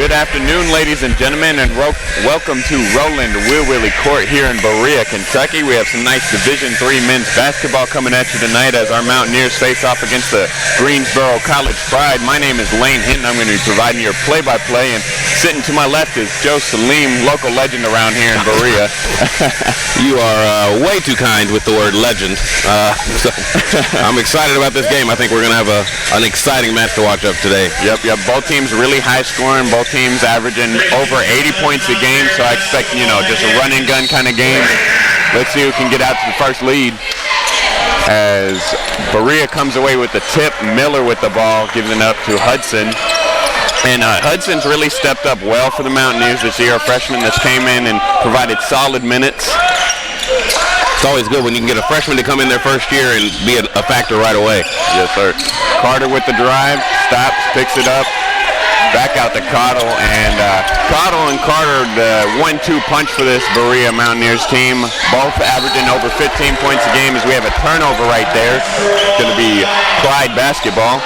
Good afternoon, ladies and gentlemen, and welcome to Roland Willy Court here in Berea, Kentucky. We have some nice Division III men's basketball coming at you tonight as our Mountaineers face off against the Greensboro College Pride. My name is Lane Hinton. I'm going to be providing your play-by-play, and sitting to my left is Joe Salim, local legend around here in Berea. You are way too kind with the word legend. So I'm excited about this game. I think we're going to have an exciting match to watch up today. Yep. Both teams really high scoring. Both teams averaging over 80 points a game, so I expect, just a run and gun kind of game. Let's see who can get out to the first lead. As Berea comes away with the tip, Miller with the ball, gives it up to Hudson. And Hudson's really stepped up well for the Mountaineers this year, a freshman that's came in and provided solid minutes. It's always good when you can get a freshman to come in their first year and be a factor right away. Yes, sir. Carter with the drive, stops, picks it up. Back out to Cottle, and Cottle and Carter, the 1-2 punch for this Berea Mountaineers team, both averaging over 15 points a game as we have a turnover right there. It's going to be Clyde basketball.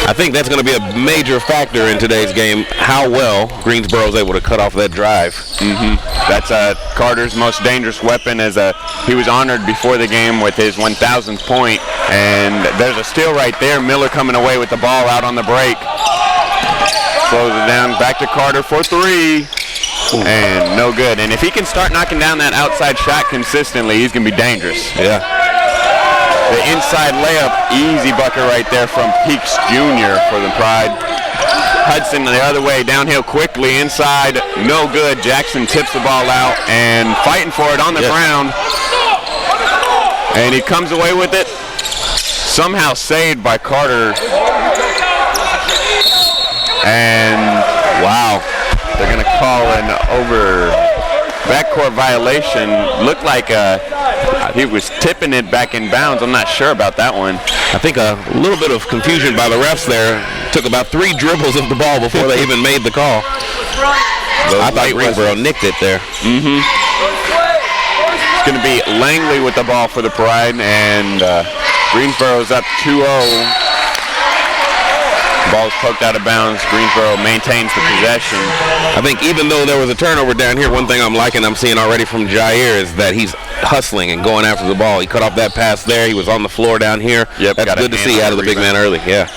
I think that's going to be a major factor in today's game, how well Greensboro is able to cut off that drive. That's Carter's most dangerous weapon, as he was honored before the game with his 1,000th point. And there's a steal right there. Miller coming away with the ball out on the break. Slows it down, back to Carter for three. And no good. And if he can start knocking down that outside shot consistently, he's going to be dangerous. Yeah. The inside layup, easy bucket right there from Peaks Jr. for the Pride. Hudson the other way, downhill quickly, inside, no good. Jackson tips the ball out and fighting for it on the ground. And he comes away with it, somehow saved by Carter. And wow, they're going to call an over backcourt violation. Looked like he was tipping it back in bounds. I'm not sure about that one. I think a little bit of confusion by the refs there. Took about 3 dribbles of the ball before they even made the call. I thought Greensboro nicked it there. It's going to be Langley with the ball for the Pride, and Greensboro's up 2-0. Ball's poked out of bounds. Greensboro maintains the possession. I think even though there was a turnover down here, one thing I'm seeing already from Jair is that he's hustling and going after the ball. He cut off that pass there. He was on the floor down here. Yep, that's good to see out of the big man early. Yeah.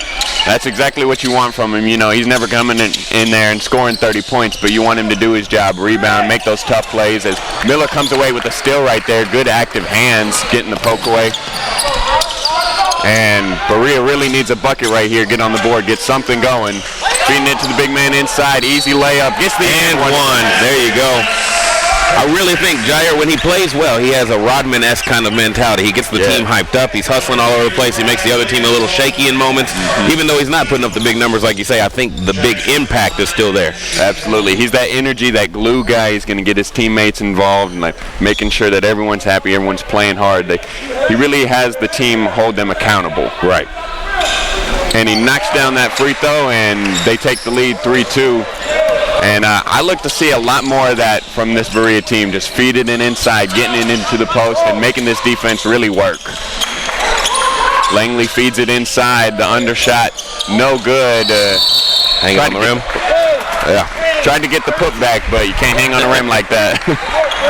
That's exactly what you want from him. He's never coming in there and scoring 30 points, but you want him to do his job, rebound, make those tough plays. As Miller comes away with a steal right there, good active hands, getting the poke away. And Berea really needs a bucket right here. Get on the board, get something going. Feeding it to the big man inside, easy layup. Gets the and one. There you go. I really think Jair, when he plays well, he has a Rodman-esque kind of mentality. He gets the team hyped up. He's hustling all over the place. He makes the other team a little shaky in moments. Even though he's not putting up the big numbers like you say, I think the big impact is still there. Absolutely. He's that energy, that glue guy. He's going to get his teammates involved and making sure that everyone's happy, everyone's playing hard. He really has the team hold them accountable. Right. And he knocks down that free throw, and they take the lead 3-2. And I look to see a lot more of that from this Berea team, just feed it in inside, getting it into the post, and making this defense really work. Langley feeds it inside, the undershot, no good. Hang on the rim. Tried to get the putback, but you can't hang on the rim like that.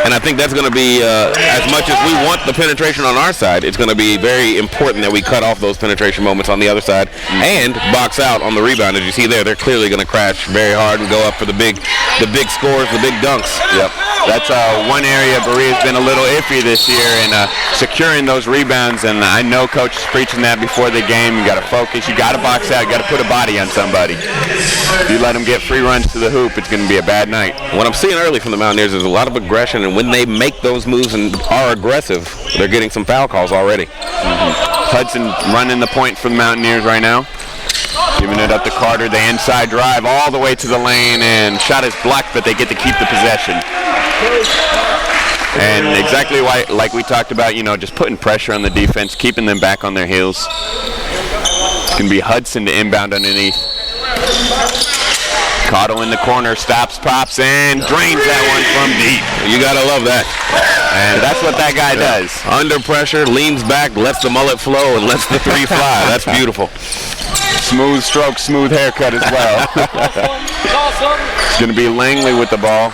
And I think that's going to be, as much as we want the penetration on our side, it's going to be very important that we cut off those penetration moments on the other side and box out on the rebound. As you see there, they're clearly going to crash very hard and go up for the big scores, the big dunks. Yep. That's one area Berea's been a little iffy this year in securing those rebounds, and I know Coach is preaching that before the game. You got to focus, you got to box out, you got to put a body on somebody. If you let them get free runs to the hoop, it's going to be a bad night. What I'm seeing early from the Mountaineers is a lot of aggression, and when they make those moves and are aggressive, they're getting some foul calls already. Hudson running the point for the Mountaineers right now. Giving it up to Carter, the inside drive all the way to the lane, and shot is blocked, but they get to keep the possession. And exactly like we talked about, just putting pressure on the defense, keeping them back on their heels. It's going to be Hudson to inbound underneath. Cottle in the corner, stops, pops, and drains that one from deep. You got to love that. And that's what that guy does. Under pressure, leans back, lets the mullet flow, and lets the three fly. That's beautiful. Smooth stroke, smooth haircut as well. It's going to be Langley with the ball.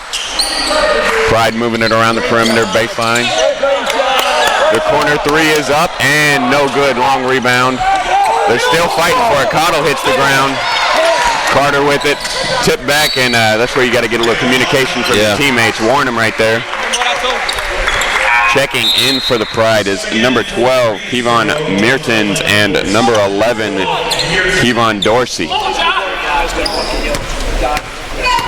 Pride moving it around the perimeter, baseline. The corner three is up and no good. Long rebound. They're still fighting for it. Cottle hits the ground. Carter with it, tip back, and that's where you got to get a little communication from the teammates. Warn them right there. Checking in for the Pride is number 12, Kevon Mertens, and number 11, Kevon Dorsey.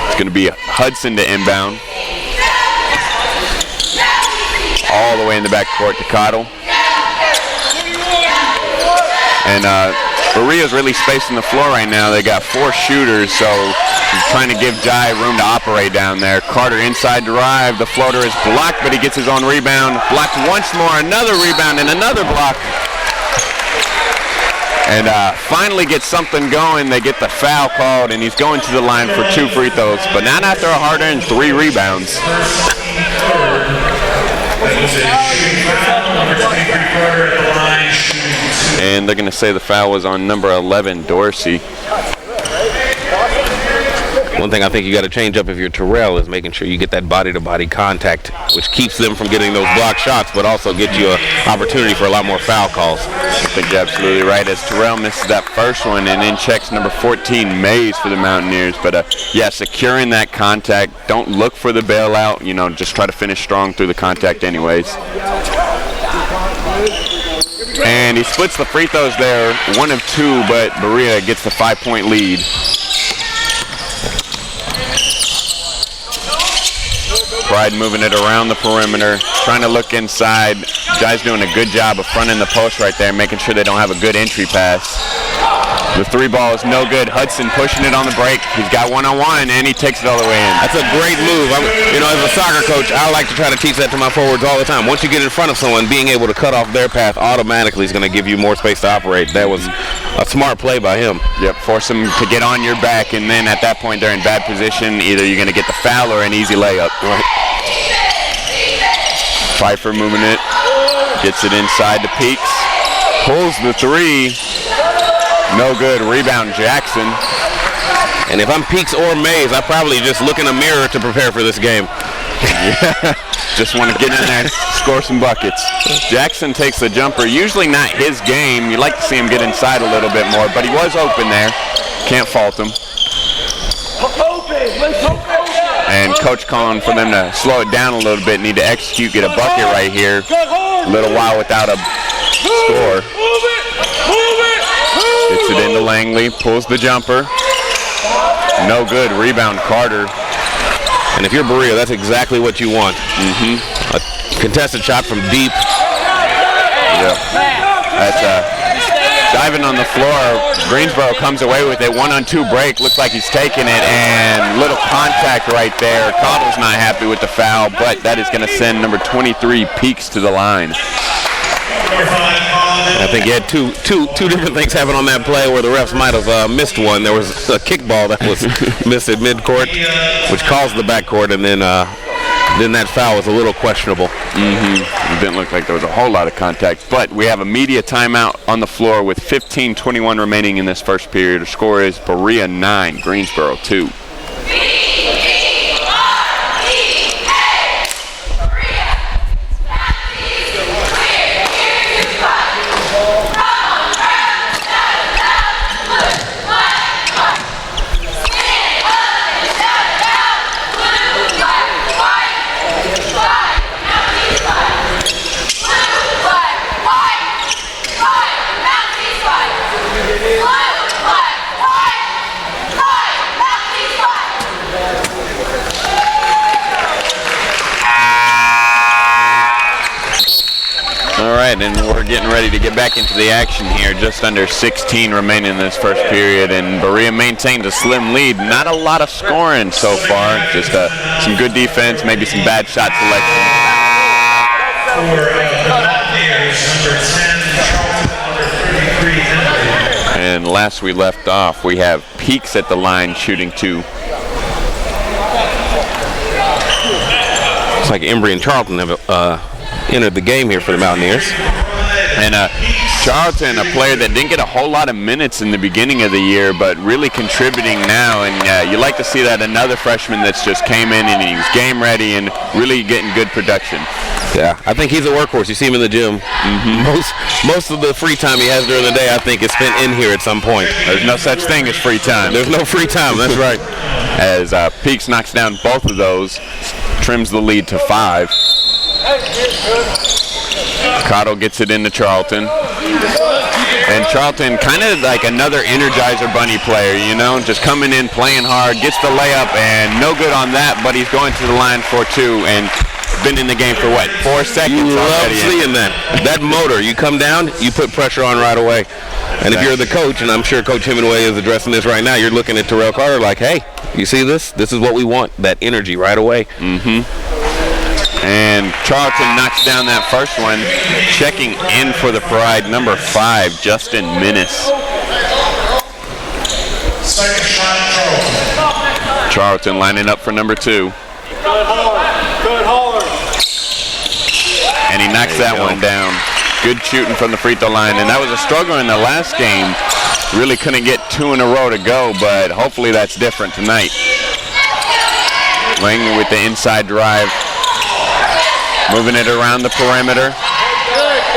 It's going to be Hudson to inbound. All the way in the backcourt to Cottle. And Berea's really spacing the floor right now. They got 4 shooters, so trying to give Jai room to operate down there. Carter inside drive. The floater is blocked, but he gets his own rebound. Blocked once more. Another rebound and another block. And finally gets something going. They get the foul called, and he's going to the line for 2 free throws, but not after a hard-earned 3 rebounds. And they're going to say the foul was on number 11, Dorsey. One thing I think you got to change up if you're Terrell is making sure you get that body-to-body contact, which keeps them from getting those block shots, but also gets you an opportunity for a lot more foul calls. I think you're absolutely right, as Terrell misses that first one and then checks number 14, Mays, for the Mountaineers. But, yeah, securing that contact. Don't look for the bailout. You know, just try to finish strong through the contact anyways. And he splits the free throws there, 1 of 2, but Berea gets the 5-point lead. Pride moving it around the perimeter, trying to look inside. Jai's doing a good job of fronting the post right there, making sure they don't have a good entry pass. The 3 ball is no good. Hudson pushing it on the break. He's got one-on-one, and he takes it all the way in. That's a great move. You know, as a soccer coach, I like to try to teach that to my forwards all the time. Once you get in front of someone, being able to cut off their path automatically is going to give you more space to operate. That was a smart play by him. Yep, force them to get on your back, and then at that point they're in bad position. Either you're going to get the foul or an easy layup. Right. Pfeiffer moving it. Gets it inside to Peaks. Pulls the 3. No good. Rebound, Jackson. And if I'm Peaks or Mays, I probably just look in a mirror to prepare for this game. Yeah. Just want to get in there and score some buckets. Jackson takes the jumper. Usually not his game. You like to see him get inside a little bit more, but he was open there. Can't fault him. And coach calling for them to slow it down a little bit. Need to execute, get a bucket right here. A little while without a score. Gets it into Langley, pulls the jumper. No good. Rebound, Carter. And if you're Berea, that's exactly what you want. A contested shot from deep. Yep. That's diving on the floor. Greensboro comes away with it. 1-on-2 break. Looks like he's taking it, and little contact right there. Cottle's not happy with the foul, but that is going to send number 23 Peaks to the line. I think you had two different things happen on that play where the refs might have missed one. There was a kickball that was missed at midcourt, which caused the backcourt, and then that foul was a little questionable. It didn't look like there was a whole lot of contact, but we have a media timeout on the floor with 15:21 remaining in this first period. The score is Berea 9, Greensboro 2. And we're getting ready to get back into the action here. Just under 16 remaining in this first period, and Berea maintains a slim lead. Not a lot of scoring so far, just some good defense, maybe some bad shot selection. And last we left off, we have Peaks at the line shooting 2. Looks like Embry and Charlton have entered the game here for the Mountaineers. And Charlton, a player that didn't get a whole lot of minutes in the beginning of the year, but really contributing now. And you like to see that another freshman that's just came in and he was game ready and really getting good production. Yeah, I think he's a workhorse. You see him in the gym. Most of the free time he has during the day, I think, is spent in here at some point. There's no such thing as free time. There's no free time. That's right. As Peaks knocks down both of those, trims the lead to 5. Cottle gets it into Charlton. And Charlton kind of like another Energizer Bunny player, you know, just coming in, playing hard, gets the layup, and no good on that, but he's going to the line for 2 and been in the game for, 4 seconds You love already. seeing that. That motor, you come down, you put pressure on right away. And if you're the coach, and I'm sure Coach Hemingway is addressing this right now, you're looking at Terrell Carter like, hey, you see this? This is what we want, that energy right away. And Charlton knocks down that first one. Checking in for the Pride, number 5, Justin Minnis. Charlton lining up for number 2. And he knocks that one down. Good shooting from the free throw line. And that was a struggle in the last game. Really couldn't get 2 in a row to go, but hopefully that's different tonight. Langley with the inside drive. Moving it around the perimeter.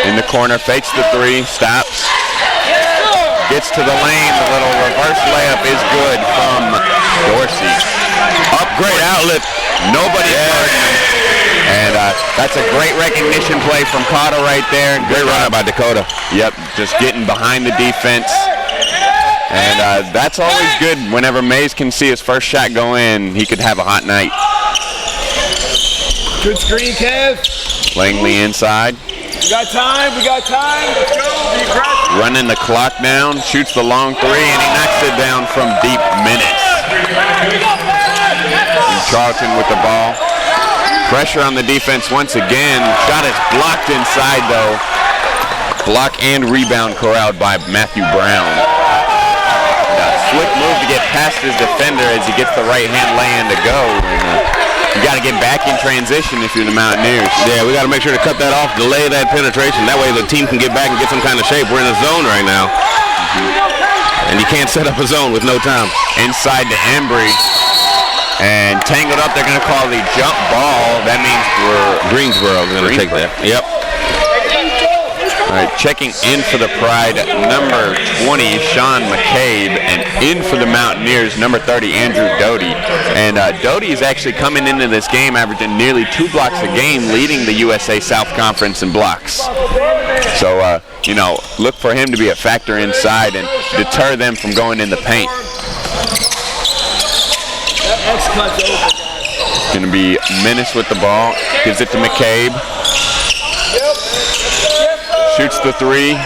In the corner, fakes the 3, stops. Gets to the lane, the little reverse layup is good from Dorsey. Up, great outlet. Nobody guarding. And that's a great recognition play from Cottle right there. Great run out by Dakota. Yep, just getting behind the defense. And that's always good. Whenever Mays can see his first shot go in, he could have a hot night. Good screen, Kev. Langley inside. We got time. Let's go. Be aggressive. Running the clock down, shoots the long 3, and he knocks it down from deep. Minutes. And Charlton with the ball. Pressure on the defense once again. Shot is blocked inside, though. Block and rebound corralled by Matthew Brown. Swift move to get past his defender as he gets the right-hand lay-in to go. You got to get back in transition if you're the Mountaineers. Yeah, we got to make sure to cut that off, delay that penetration. That way the team can get back and get some kind of shape. We're in a zone right now. And you can't set up a zone with no time. Inside to Embry. And tangled up, they're going to call the jump ball. That means Greensboro is going to take that. Yep. All right, checking in for the Pride, number 20, Sean McCabe, and in for the Mountaineers, number 30, Andrew Doty. And Doty is actually coming into this game averaging nearly 2 blocks a game, leading the USA South Conference in blocks. So, you know, look for him to be a factor inside and deter them from going in the paint. It's going to be Minnis with the ball, gives it to McCabe. Shoots the 3.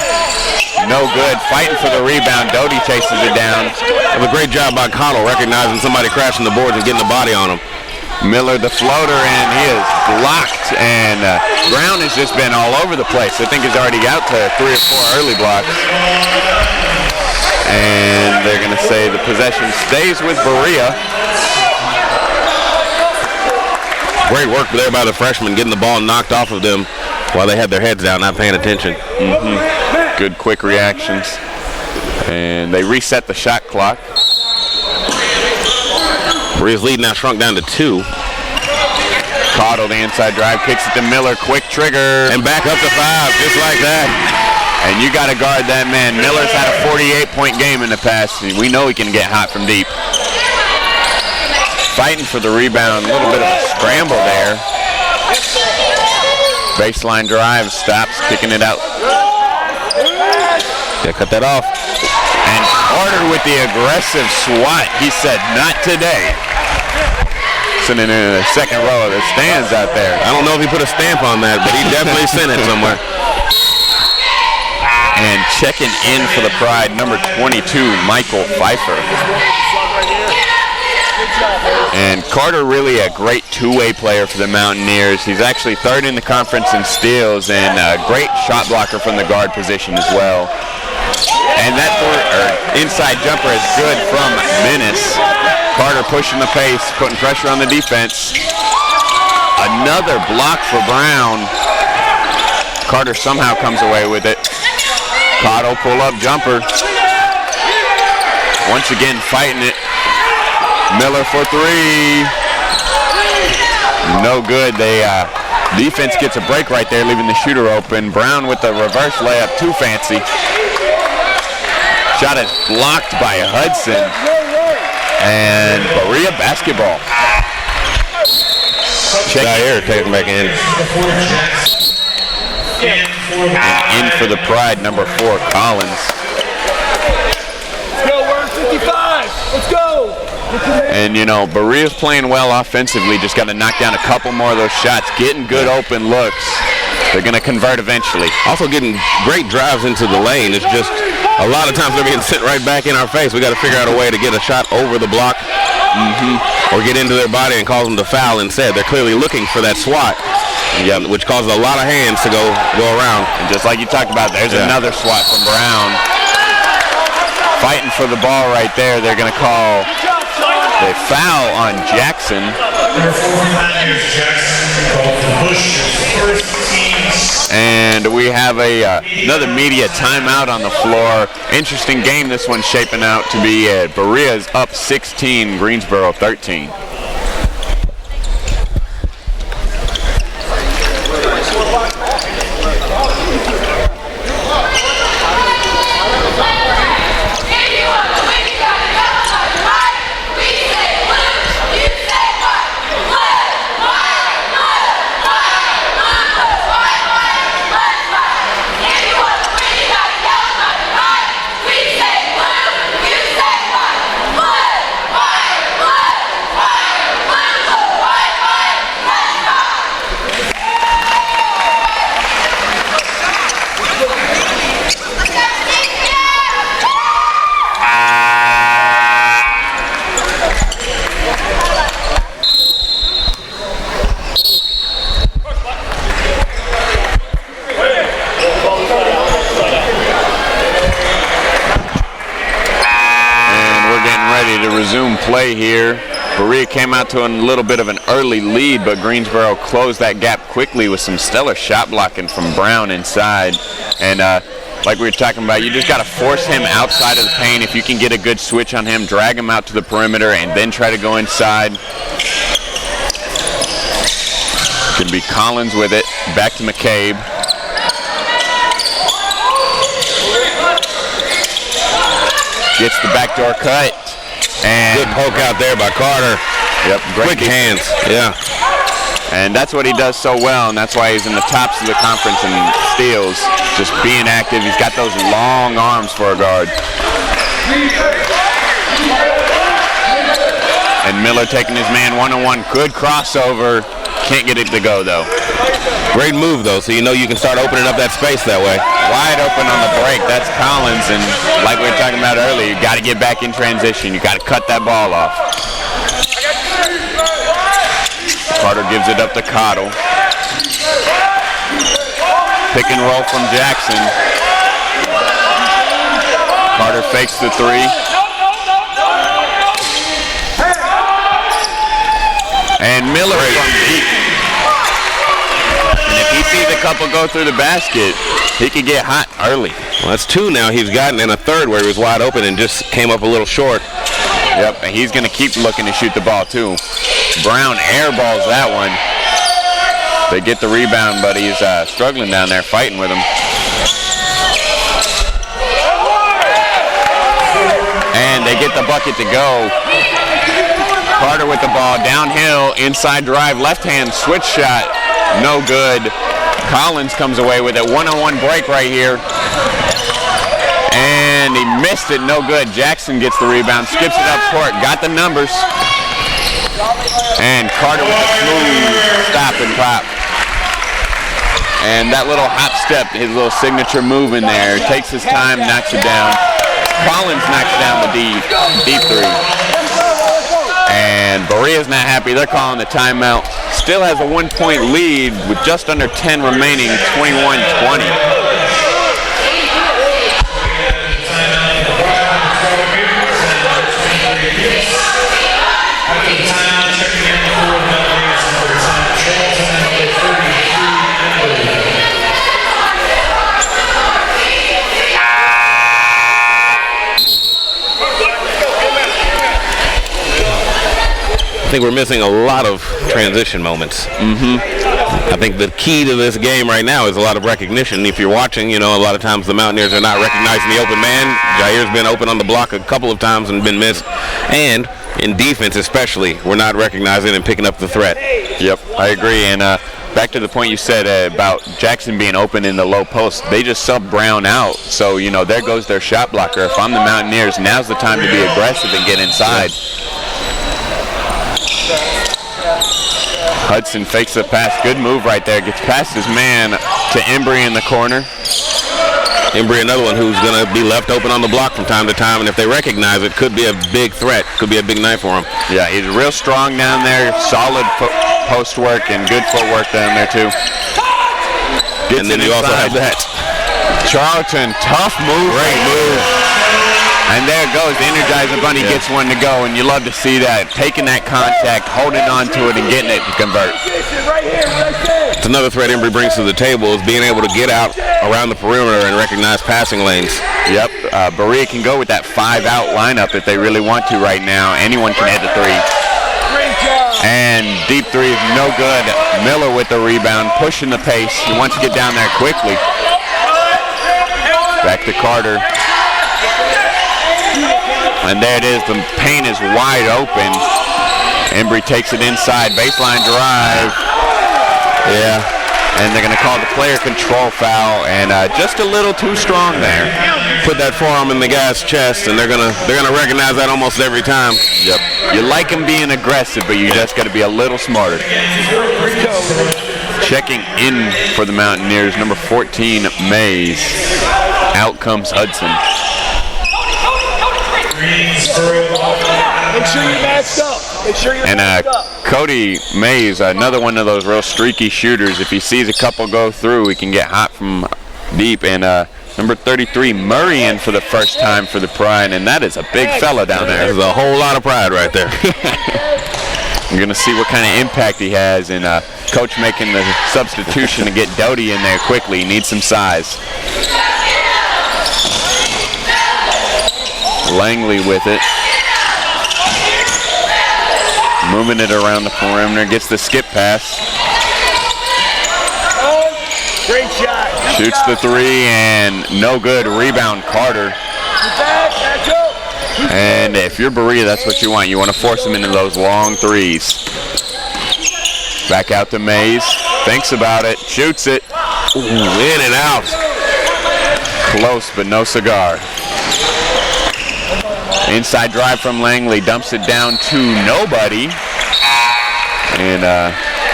No good. Fighting for the rebound. Doty chases it down. That was a great job by Cottle recognizing somebody crashing the boards and getting the body on him. Miller the floater, and he is blocked. And Brown has just been all over the place. I think he's already out to 3 or 4 early blocks. And they're going to say the possession stays with Berea. Great work there by the freshmen, getting the ball knocked off of them while they had their heads down, not paying attention. Good quick reactions. And they reset the shot clock. Berea's lead now shrunk down to 2. Cottle, the inside drive, kicks it to Miller, quick trigger. And back up to 5, just like that. And you got to guard that man. Miller's had a 48-point game in the past. We know he can get hot from deep. Fighting for the rebound, a little bit of a scramble there. Baseline drive, stops, kicking it out. Yeah, cut that off. And Carter with the aggressive swat. He said, not today. Sitting in the second row of the stands out there. I don't know if he put a stamp on that, but he definitely sent it somewhere. And checking in for the Pride, number 22, Michael Pfeiffer. And Carter really a great two-way player for the Mountaineers. He's actually 3rd in the conference in steals and a great shot blocker from the guard position as well. And that inside jumper is good from Minnis. Carter pushing the pace, putting pressure on the defense. Another block for Brown. Carter somehow comes away with it. Cotto pull-up jumper. Once again fighting it. Miller for three. No good. Defense gets a break right there, leaving the shooter open. Brown with the reverse layup, too fancy. Shot is blocked by Hudson. And Berea basketball. Jair taking back in. And in for the Pride, number 4, Collins. Let's go, we're 55. Let's go. And, you know, Berea's playing well offensively. Just got to knock down a couple more of those shots. Getting good open looks. They're going to convert eventually. Also getting great drives into the lane. It's just a lot of times they're being sent right back in our face. We got to figure out a way to get a shot over the block or get into their body and cause them to foul instead. They're clearly looking for that swat, which causes a lot of hands to go around. And just like you talked about, there's another swat from Brown. Fighting for the ball right there. They're going to call the foul on Jackson. And we have another media timeout on the floor. Interesting game this one's shaping out to be. Berea's up 16, Greensboro 13. Play here. Berea came out to a little bit of an early lead, but Greensboro closed that gap quickly with some stellar shot blocking from Brown inside. And like we were talking about, you just got to force him outside of the paint. If you can get a good switch on him, drag him out to the perimeter, and then try to go inside. Could be Collins with it. Back to McCabe. Gets the backdoor cut. And good poke out there by Carter. Yep, great quick hands. Yeah. And that's what he does so well, and that's why he's in the tops of the conference in steals. Just being active. He's got those long arms for a guard. And Miller taking his man one-on-one. Good crossover. Can't get it to go, though. Great move, though, so you know you can start opening up that space that way. Wide open on the break. That's Collins, and like we were talking about earlier, you got to get back in transition. You got to cut that ball off. Carter gives it up to Cotto. Pick and roll from Jackson. Carter fakes the three. And Miller from deep. And if he sees a couple go through the basket, he could get hot early. Well, that's 2 now he's gotten, and a third where he was wide open and just came up a little short. Yep, and he's going to keep looking to shoot the ball too. Brown airballs that one. They get the rebound, but he's struggling down there, fighting with him. And they get the bucket to go. Carter with the ball, downhill, inside drive, left hand switch shot, no good. Collins comes away with it, one-on-one break right here. And he missed it, no good. Jackson gets the rebound, skips it up court, got the numbers. And Carter with a smooth stop and pop. And that little hop step, his little signature move in there, takes his time, knocks it down. Collins knocks down the deep three. And Berea's not happy. They're calling the timeout. Still has a 1-point lead with just under 10 remaining, 21-20. think we're missing a lot of transition moments. I think the key to this game right now is a lot of recognition. If you're watching, a lot of times the Mountaineers are not recognizing the open man. Jair's been open on the block a couple of times and been missed. And in defense especially, we're not recognizing and picking up the threat. Yep, I agree. And back to the point you said about Jackson being open in the low post, they just subbed Brown out. So, there goes their shot blocker. If I'm the Mountaineers, now's the time to be aggressive and get inside. Hudson fakes the pass. Good move right there. Gets past his man to Embry in the corner. Embry, another one who's going to be left open on the block from time to time, and if they recognize it, could be a big threat. Could be a big night for him. Yeah, he's real strong down there. Solid post work and good footwork down there, too. And then you also have that. Charlton, tough move. Great move. And there it goes. The Energizer Bunny gets one to go, and you love to see that. Taking that contact, holding on to it, and getting it to convert. It's another threat Embry brings to the table is being able to get out around the perimeter and recognize passing lanes. Yep. Berea can go with that 5-out lineup if they really want to right now. Anyone can hit the three. And deep three is no good. Miller with the rebound, pushing the pace. He wants to get down there quickly. Back to Carter. And there it is. The paint is wide open. Embry takes it inside. Baseline drive. Yeah. And they're going to call the player control foul, and just a little too strong there. Put that forearm in the guy's chest, and they're gonna recognize that almost every time. Yep. You like him being aggressive, but you just got to be a little smarter. Checking in for the Mountaineers, number 14, Mays. Out comes Hudson. Make sure you're matched up. And Cody Mays, another one of those real streaky shooters. If he sees a couple go through, he can get hot from deep. And number 33, Murray, in for the first time for the Pride, and that is a big fella down there. There's a whole lot of pride right there. We're going to see what kind of impact he has, and Coach making the substitution to get Doty in there quickly. He needs some size. Langley with it. Moving it around the perimeter, gets the skip pass. Great shot. Shoots the three and no good. Rebound Carter. And if you're Berea, that's what you want. You want to force them into those long threes. Back out to Mays. Thinks about it. Shoots it. Ooh, in and out. Close, but no cigar. Inside drive from Langley, dumps it down to nobody. And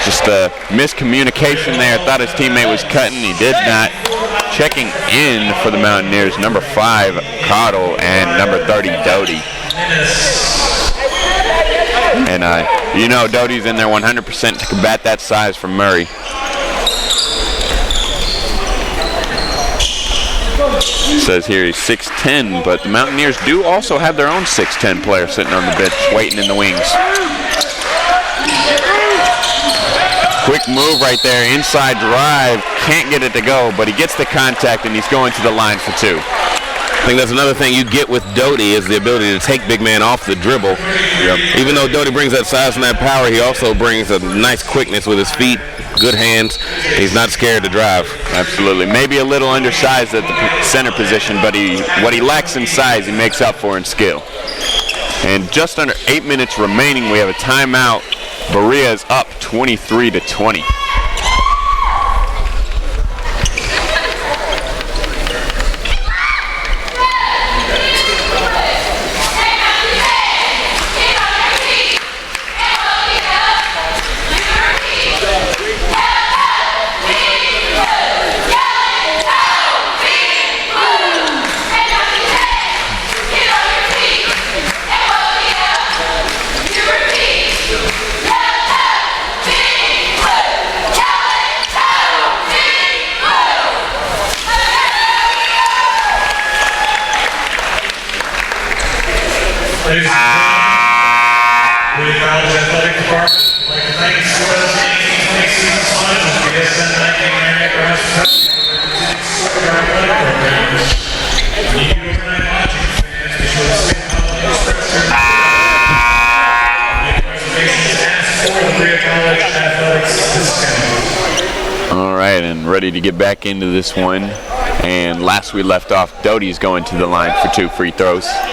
just a miscommunication there. Thought his teammate was cutting. He did not. Checking in for the Mountaineers, number 5, Cottle, and number 30, Doty. And Doty's in there 100% to combat that size from Murray. Says here he's 6'10", but the Mountaineers do also have their own 6'10" player sitting on the bench, waiting in the wings. Quick move right there, inside drive, can't get it to go, but he gets the contact and he's going to the line for 2. I think that's another thing you get with Doty is the ability to take big man off the dribble. Yep. Even though Doty brings that size and that power, he also brings a nice quickness with his feet, good hands. He's not scared to drive. Absolutely. Maybe a little undersized at the center position, but what he lacks in size, he makes up for in skill. And just under 8 minutes remaining, we have a timeout. Berea is up 23-20. Ladies and gentlemen, we found his athletic department. I'd like to thank the Sports Team season finals for BSN 19 area for hospitality for their continued support of our athletic programs. You overnight watching fans, be sure to stay on the express your reservations Athletics discount. All right, and ready to get back into this one. And last we left off, Doty's going to the line for 2 free throws. At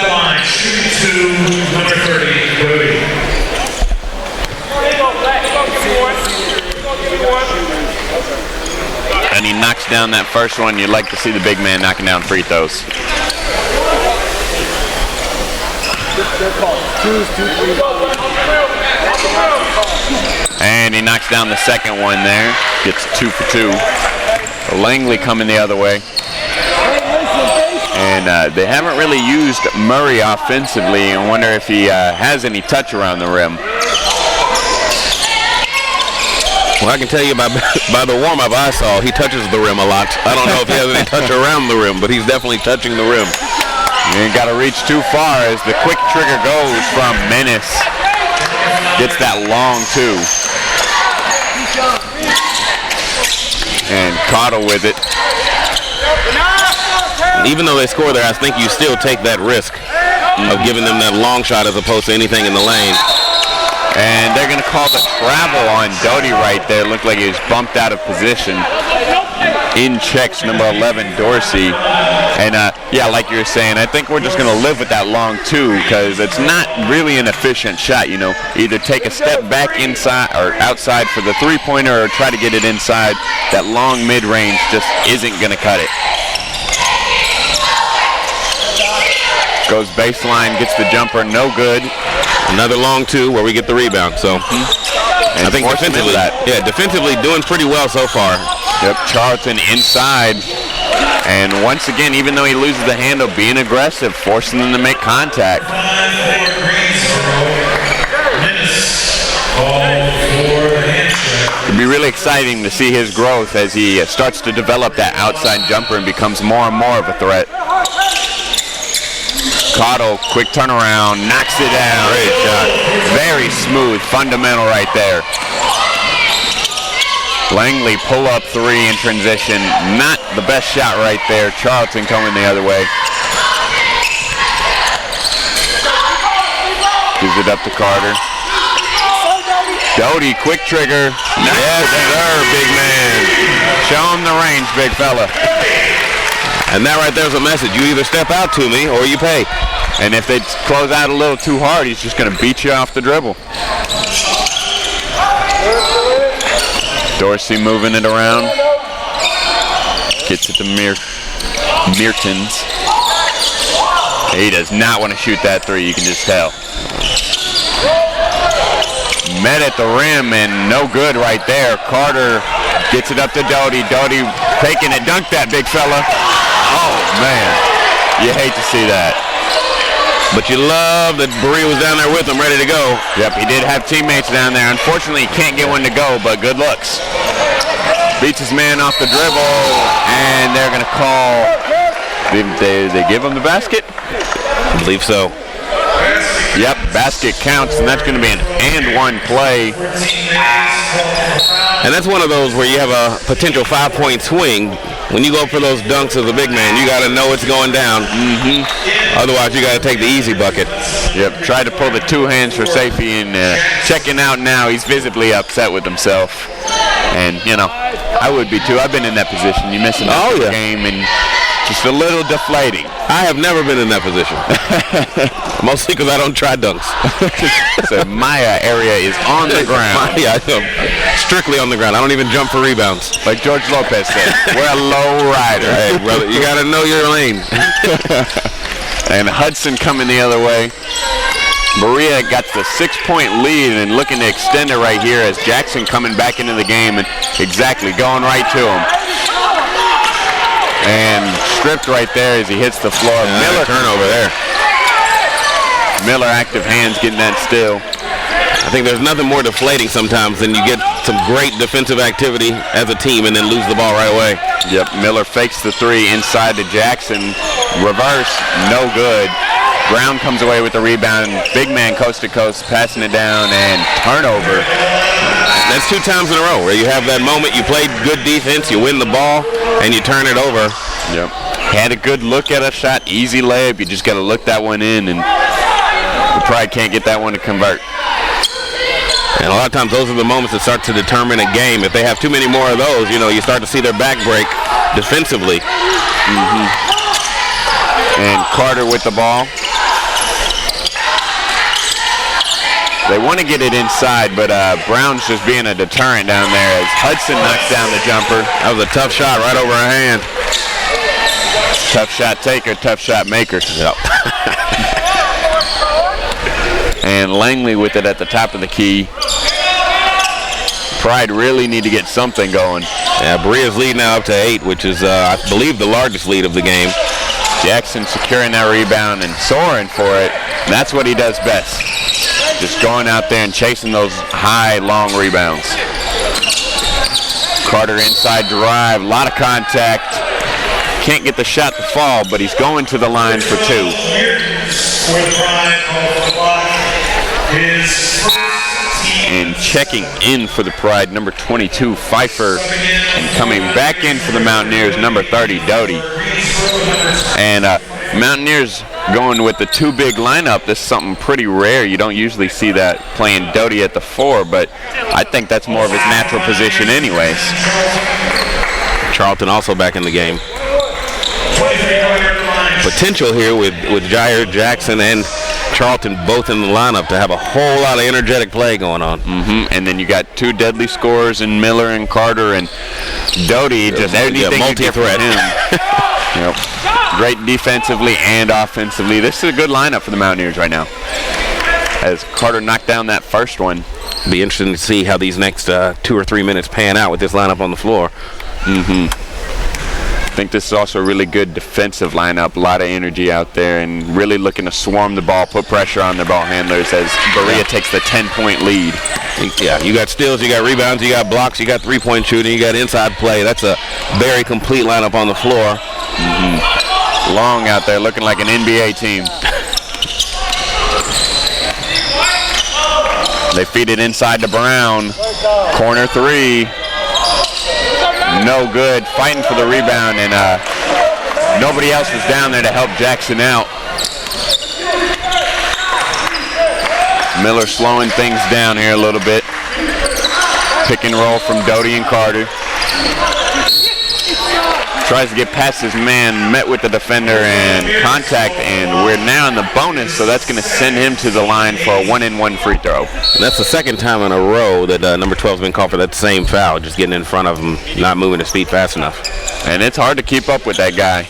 the line, shooting 2, number 30, Doty. And he knocks down that first one. You'd like to see the big man knocking down free throws. And he knocks down the second one there. Gets 2 for 2. Langley coming the other way. And they haven't really used Murray offensively. I wonder if he has any touch around the rim. Well, I can tell you by the warm-up I saw, he touches the rim a lot. I don't know if he has any touch around the rim, but he's definitely touching the rim. You ain't got to reach too far as the quick trigger goes from Menace. Gets that long 2. And Cottle with it. Even though they score there, I think you still take that risk of giving them that long shot as opposed to anything in the lane. And they're going to call the travel on Doty right there. Looked like he was bumped out of position. In checks number 11, Dorsey. And yeah, like you were saying, I think we're just going to live with that long 2 because it's not really an efficient shot, you know. Either take a step back inside or outside for the three-pointer or try to get it inside. That long mid-range just isn't going to cut it. Goes baseline, gets the jumper, no good. Another long 2 where we get the rebound. So I think defensively doing pretty well so far. Yep, Charlton inside. And once again, even though he loses the handle, being aggressive, forcing them to make contact. It'd be really exciting to see his growth as he starts to develop that outside jumper and becomes more and more of a threat. Cottle, quick turnaround, knocks it down. Great shot. Very smooth, fundamental right there. Langley pull up 3 in transition. Not the best shot right there. Charlton coming the other way. Gives it up to Carter. Doty, quick trigger. Yes, sir, big man. Show him the range, big fella. And that right there's a message. You either step out to me or you pay. And if they close out a little too hard, he's just going to beat you off the dribble. Dorsey moving it around. Gets it to Meertens. He does not want to shoot that 3, you can just tell. Met at the rim and no good right there. Carter gets it up to Doty. Doty taking it, dunk that big fella. Oh man, you hate to see that. But you love that Berea was down there with him, ready to go. Yep, he did have teammates down there. Unfortunately, he can't get one to go, but good looks. Beats his man off the dribble, and they're going to call. They give him the basket? I believe so. Yep, basket counts, and that's going to be an and-one play. And that's one of those where you have a potential 5-point swing. When you go for those dunks as a big man, you got to know it's going down. Otherwise, you got to take the easy bucket. Yep, tried to pull the 2 hands for safety, and checking out now, he's visibly upset with himself. And, you know, I would be too. I've been in that position. You miss another game, and just a little deflating. I have never been in that position. Mostly because I don't try dunks. So my area is on the ground. Strictly on the ground. I don't even jump for rebounds. Like George Lopez said, we're a low rider. Hey, brother, you got to know your lane. And Hudson coming the other way. Berea got the 6-point lead and looking to extend it right here as Jackson coming back into the game and exactly going right to him. And stripped right there as he hits the floor. Miller turnover there. Miller active hands getting that still. I think there's nothing more deflating sometimes than you get some great defensive activity as a team and then lose the ball right away. Yep, Miller fakes the 3 inside to Jackson. Reverse, no good. Brown comes away with the rebound. Big man coast to coast, passing it down, and turnover. That's 2 times in a row where you have that moment, you played good defense, you win the ball, and you turn it over. Yep. Had a good look at a shot, easy layup. You just got to look that one in, and you probably can't get that one to convert. And a lot of times those are the moments that start to determine a game. If they have too many more of those, you know, you start to see their back break defensively. And Carter with the ball. They want to get it inside, but Brown's just being a deterrent down there as Hudson knocks down the jumper. That was a tough shot right over her hand. Tough shot taker, tough shot maker. Yep. And Langley with it at the top of the key. Pride really need to get something going. Yeah, Berea's lead now up to 8, which is, I believe, the largest lead of the game. Jackson securing that rebound and soaring for it. And that's what he does best. Just going out there and chasing those high, long rebounds. Carter inside drive, a lot of contact. Can't get the shot to fall, but he's going to the line for 2. And checking in for the Pride, number 22, Pfeiffer. And coming back in for the Mountaineers, number 30, Doty. And Mountaineers going with the 2 big lineup. This is something pretty rare. You don't usually see that, playing Doty at the 4, but I think that's more of his natural position anyways. Charlton also back in the game. Potential here with Jair, Jackson, and Charlton both in the lineup to have a whole lot of energetic play going on. And then you got 2 deadly scorers in Miller and Carter, and Doty, just anything multi-threat. Yep. Great defensively and offensively. This is a good lineup for the Mountaineers right now. As Carter knocked down that first one. Be interesting to see how these next 2 or 3 minutes pan out with this lineup on the floor. I think this is also a really good defensive lineup. A lot of energy out there and really looking to swarm the ball, put pressure on their ball handlers as Berea takes the 10-point lead. Yeah, you got steals, you got rebounds, you got blocks, you got 3-point shooting, you got inside play. That's a very complete lineup on the floor. Long out there looking like an NBA team. They feed it inside to Brown. Corner 3. No good. Fighting for the rebound, and nobody else was down there to help Jackson out. Miller slowing things down here a little bit. Pick and roll from Doty and Carter. Tries to get past his man, met with the defender and contact, and we're now in the bonus, so that's going to send him to the line for a 1-and-1 free throw. And that's the second time in a row that number 12 has been called for that same foul, just getting in front of him, not moving his feet fast enough. And it's hard to keep up with that guy.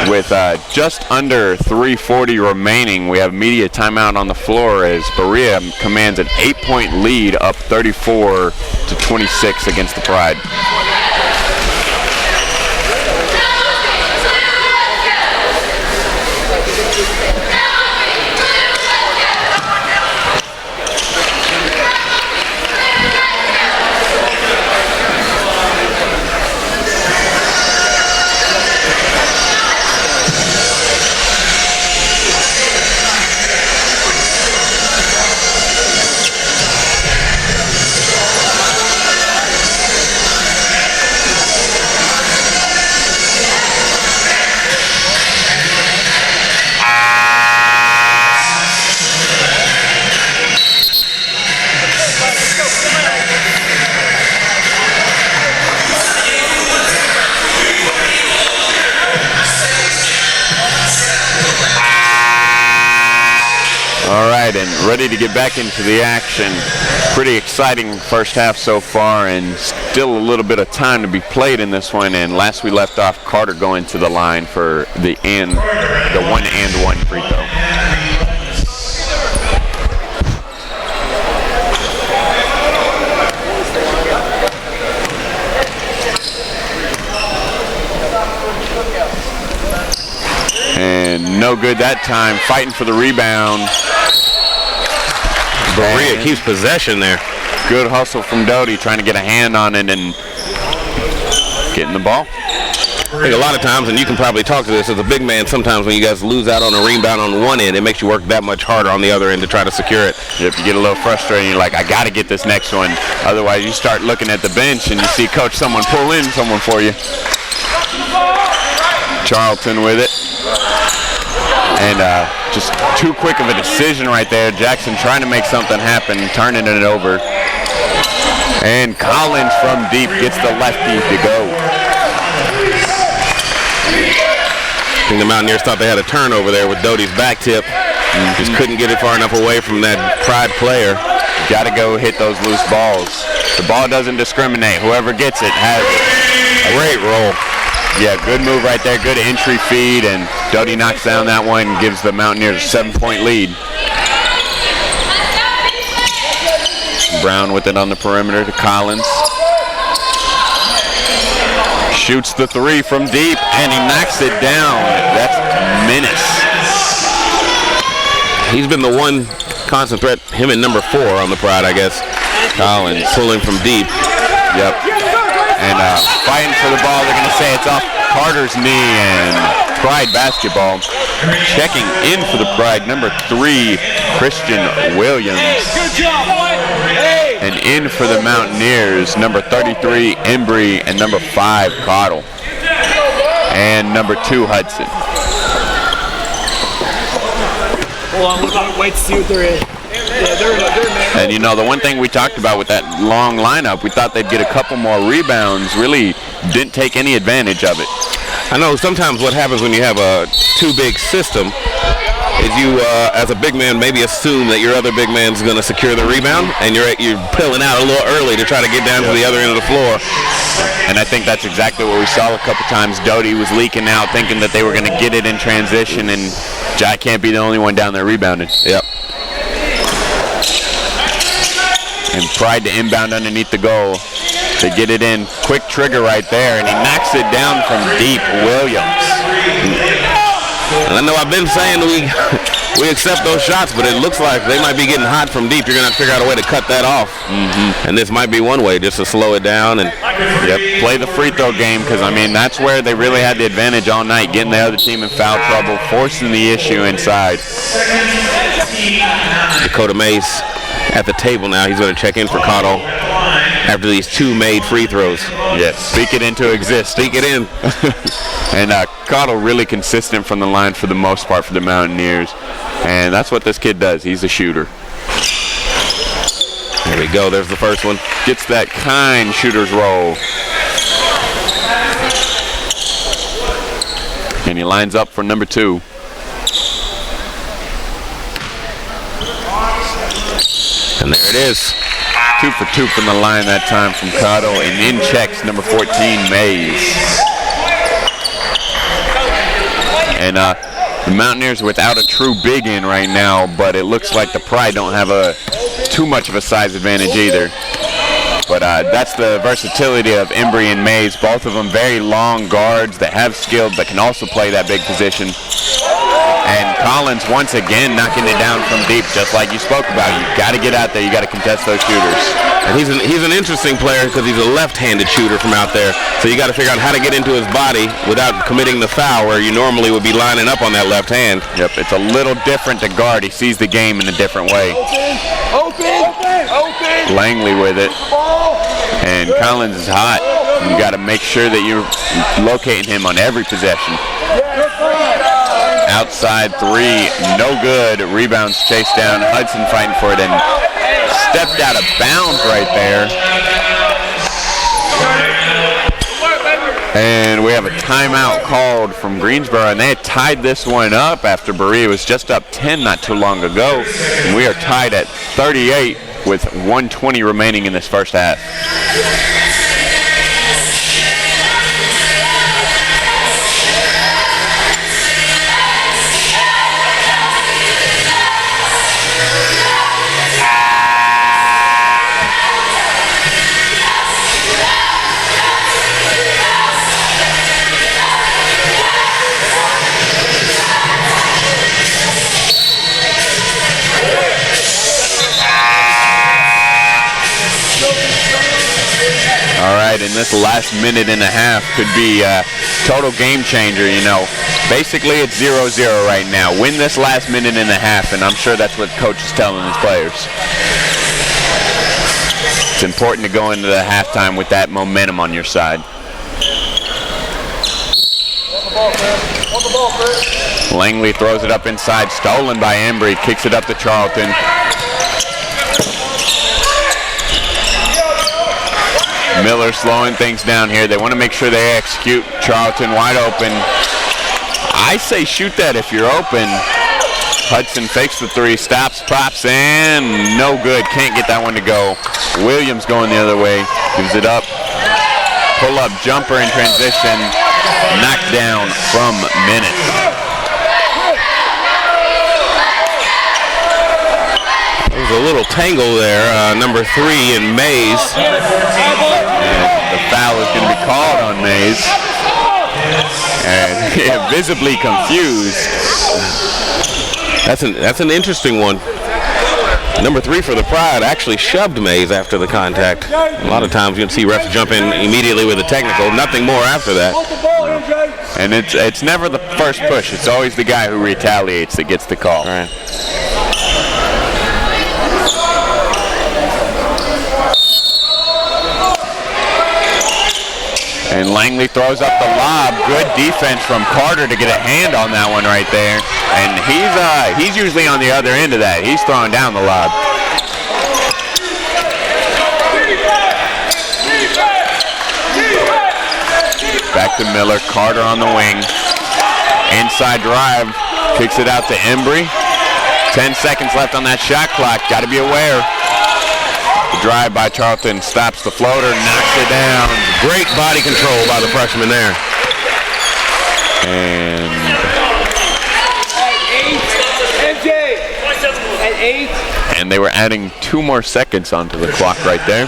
With just under 3:40 remaining, we have media timeout on the floor as Berea commands an 8-point lead, up 34-26 against the Pride. And ready to get back into the action. Pretty exciting first half so far, and still a little bit of time to be played in this one. And last we left off, Carter going to the line for the 1-and-1 free throw. And no good that time. Fighting for the rebound. Berea keeps possession there. Good hustle from Doty, trying to get a hand on it and getting the ball. I think a lot of times, and you can probably talk to this as a big man, sometimes when you guys lose out on a rebound on one end, it makes you work that much harder on the other end to try to secure it. If you get a little frustrated, you're like, I got to get this next one. Otherwise, you start looking at the bench and you see coach someone pull in someone for you. Charlton with it. And just too quick of a decision right there. Jackson trying to make something happen, turning it over. And Collins from deep gets the lefty to go. I think the Mountaineers thought they had a turnover there with Doty's back tip. Just couldn't get it far enough away from that Pride player. Got to go hit those loose balls. The ball doesn't discriminate. Whoever gets it has it. Great roll. Yeah, good move right there. Good entry feed, and Doty knocks down that one and gives the Mountaineers a 7-point lead. Brown with it on the perimeter to Collins. Shoots the three from deep, and he knocks it down. That's menace. He's been the one constant threat, him and number 4 on the Pride, I guess. Collins pulling from deep. Yep. And fighting for the ball. They're going to say it's off Carter's knee, and Pride basketball. Checking in for the Pride, number 3, Christian Williams. And in for the Mountaineers, number 33, Embry, and number 5, Cottle. And number 2, Hudson. Hold on, we'll wait to see what they're in. Yeah, they're in. And you know, the one thing we talked about with that long lineup, we thought they'd get a couple more rebounds. Really didn't take any advantage of it. I know sometimes what happens when you have a too-big system is you, as a big man, maybe assume that your other big man's going to secure the rebound, and you're pulling out a little early to try to get down to the other end of the floor. And I think that's exactly what we saw a couple times. Doty was leaking out, thinking that they were going to get it in transition, and Jack can't be the only one down there rebounding. Yep. And Pride to inbound underneath the goal. To get it in, quick trigger right there, and he knocks it down from deep. Williams. And I know I've been saying we accept those shots, but it looks like they might be getting hot from deep. You're going to have to figure out a way to cut that off. And this might be one way, just to slow it down. And play the free throw game, because, I mean, that's where they really had the advantage all night, getting the other team in foul trouble, forcing the issue inside. Dakota Mace at the table now. He's going to check in for Cottle after these 2 made free throws. Yes, speak it into existence. Speak it in. And Cottle really consistent from the line for the most part for the Mountaineers. And that's what this kid does. He's a shooter. There we go. There's the first one. Gets that kind shooter's roll. And he lines up for number 2. And there it is. 2 for 2 from the line that time from Cottle. And in checks number 14, Mays. And the Mountaineers without a true big in right now, but it looks like the Pride don't have too much of a size advantage either. But that's the versatility of Embry and Mays. Both of them very long guards that have skill but can also play that big position. And Collins once again knocking it down from deep, just like you spoke about. You've got to get out there. You got to contest those shooters. And he's an interesting player because he's a left-handed shooter from out there. So you got to figure out how to get into his body without committing the foul where you normally would be lining up on that left hand. Yep, it's a little different to guard. He sees the game in a different way. Open. Langley with it. And Collins is hot. You got to make sure that you're locating him on every possession. Outside 3, no good. Rebounds chased down. Hudson fighting for it and stepped out of bounds right there. And we have a timeout called from Greensboro, and they had tied this one up after Berea was just up 10 not too long ago. And we are tied at 38 with 1:20 remaining in this first half. And this last minute and a half could be a total game changer, you know. Basically, it's 0-0 right now. Win this last minute and a half, and I'm sure that's what coach is telling his players. It's important to go into the halftime with that momentum on your side. On the ball, Chris. Langley throws it up inside, stolen by Embry, kicks it up to Charlton. Miller slowing things down here. They want to make sure they execute. Charlton wide open. I say shoot that if you're open. Hudson fakes the three, stops, pops, and no good. Can't get that one to go. Williams going the other way. Gives it up. Pull up jumper in transition. Knocked down from Minute. There's a little tangle there. Number 3 in Mays. And the foul is going to be called on Mays. And visibly confused. That's an interesting one. Number 3 for the Pride actually shoved Mays after the contact. A lot of times you'll see refs jump in immediately with a technical. Nothing more after that. And it's never the first push. It's always the guy who retaliates that gets the call. Right. And Langley throws up the lob. Good defense from Carter to get a hand on that one right there. And he's usually on the other end of that. He's throwing down the lob. Back to Miller. Carter on the wing. Inside drive. Kicks it out to Embry. 10 seconds left on that shot clock. Got to be aware. The drive by Charlton stops the floater, knocks it down. Great body control by the freshman there. And and they were adding 2 more seconds onto the clock right there.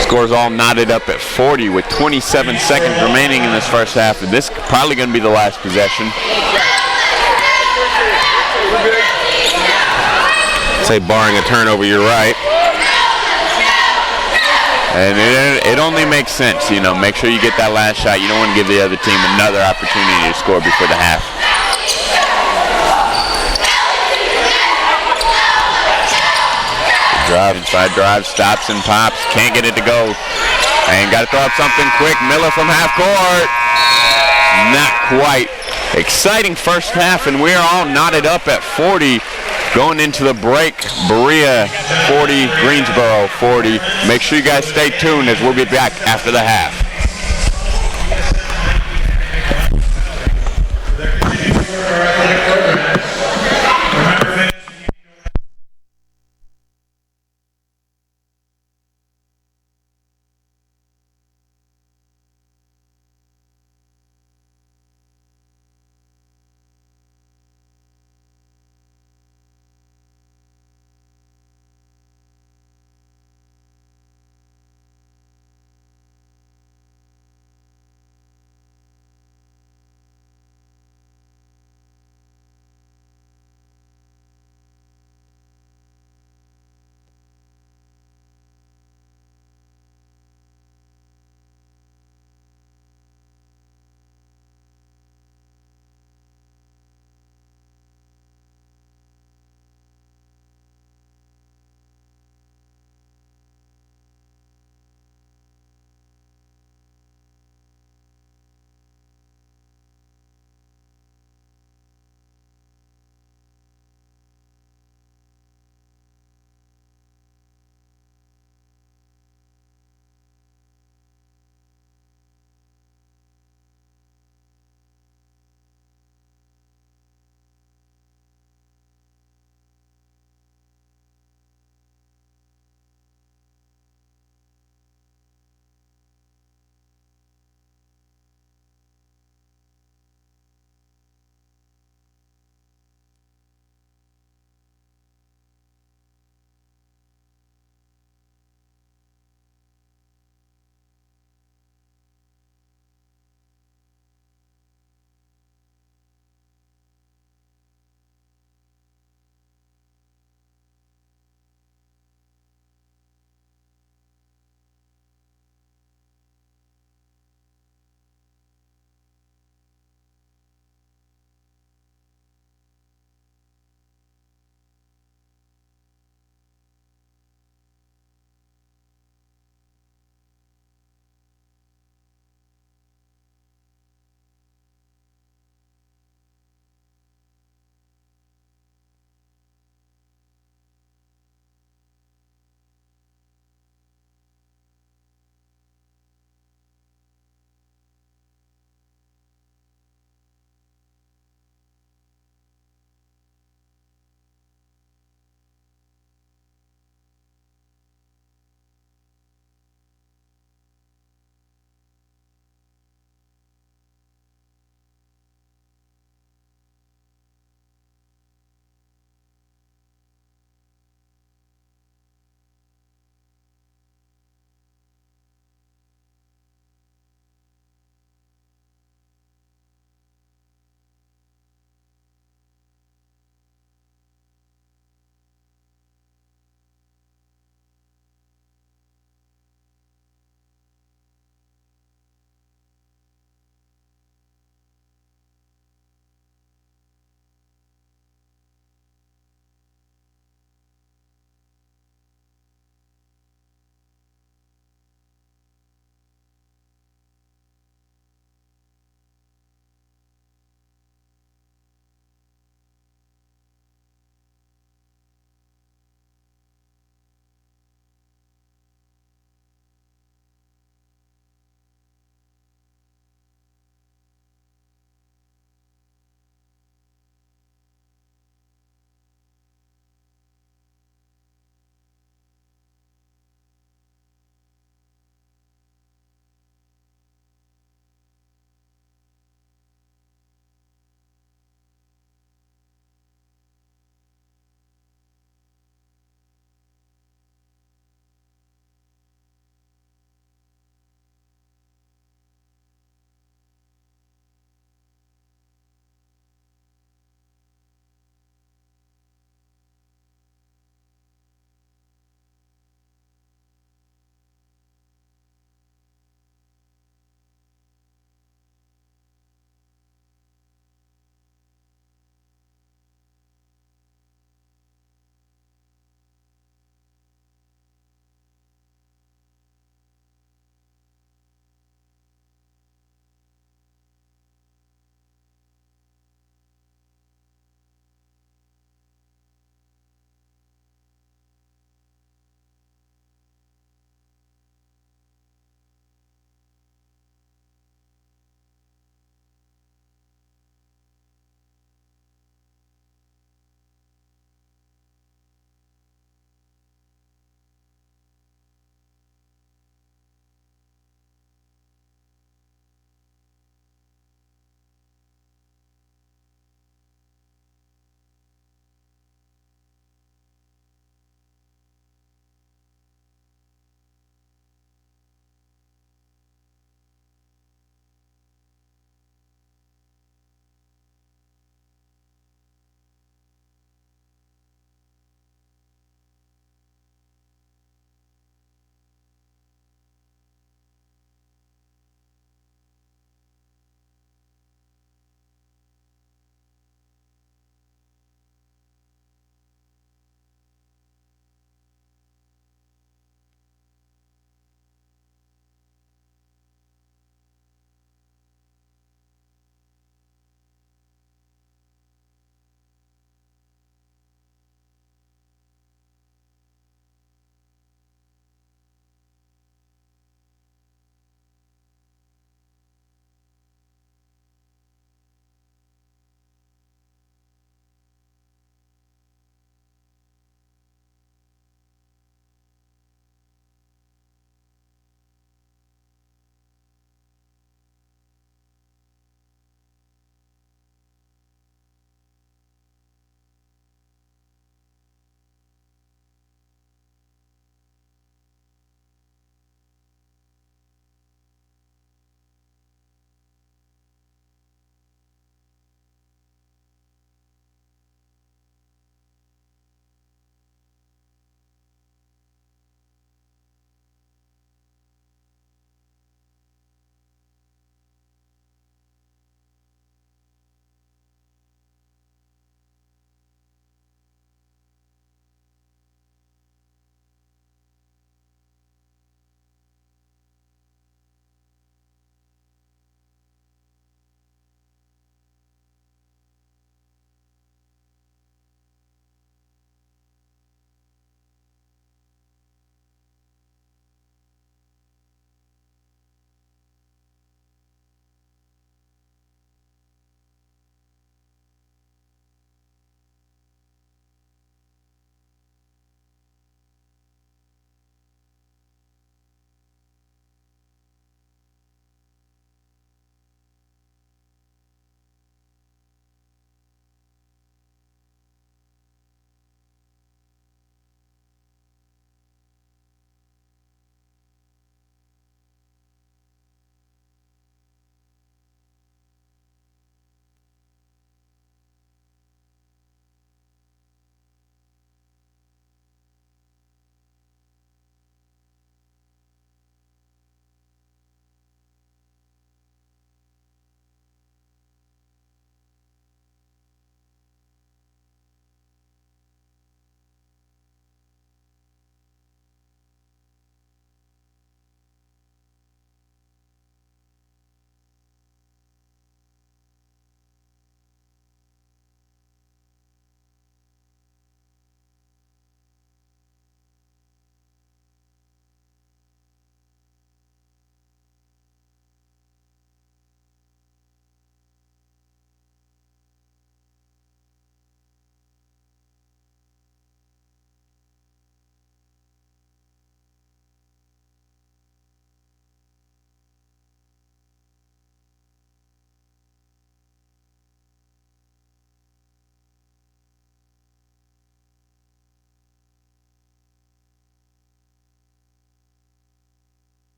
Scores all knotted up at 40 with 27 seconds remaining in this first half. And this is probably going to be the last possession. Say barring a turnover, you're right. And it only makes sense, you know, make sure you get that last shot. You don't want to give the other team another opportunity to score before the half. Drive, inside drive, stops and pops, can't get it to go. And got to throw up something quick. Miller from half court. Not quite. Exciting first half, and we're all knotted up at 40. Going into the break, Berea 40, Greensboro 40. Make sure you guys stay tuned as we'll be back after the half.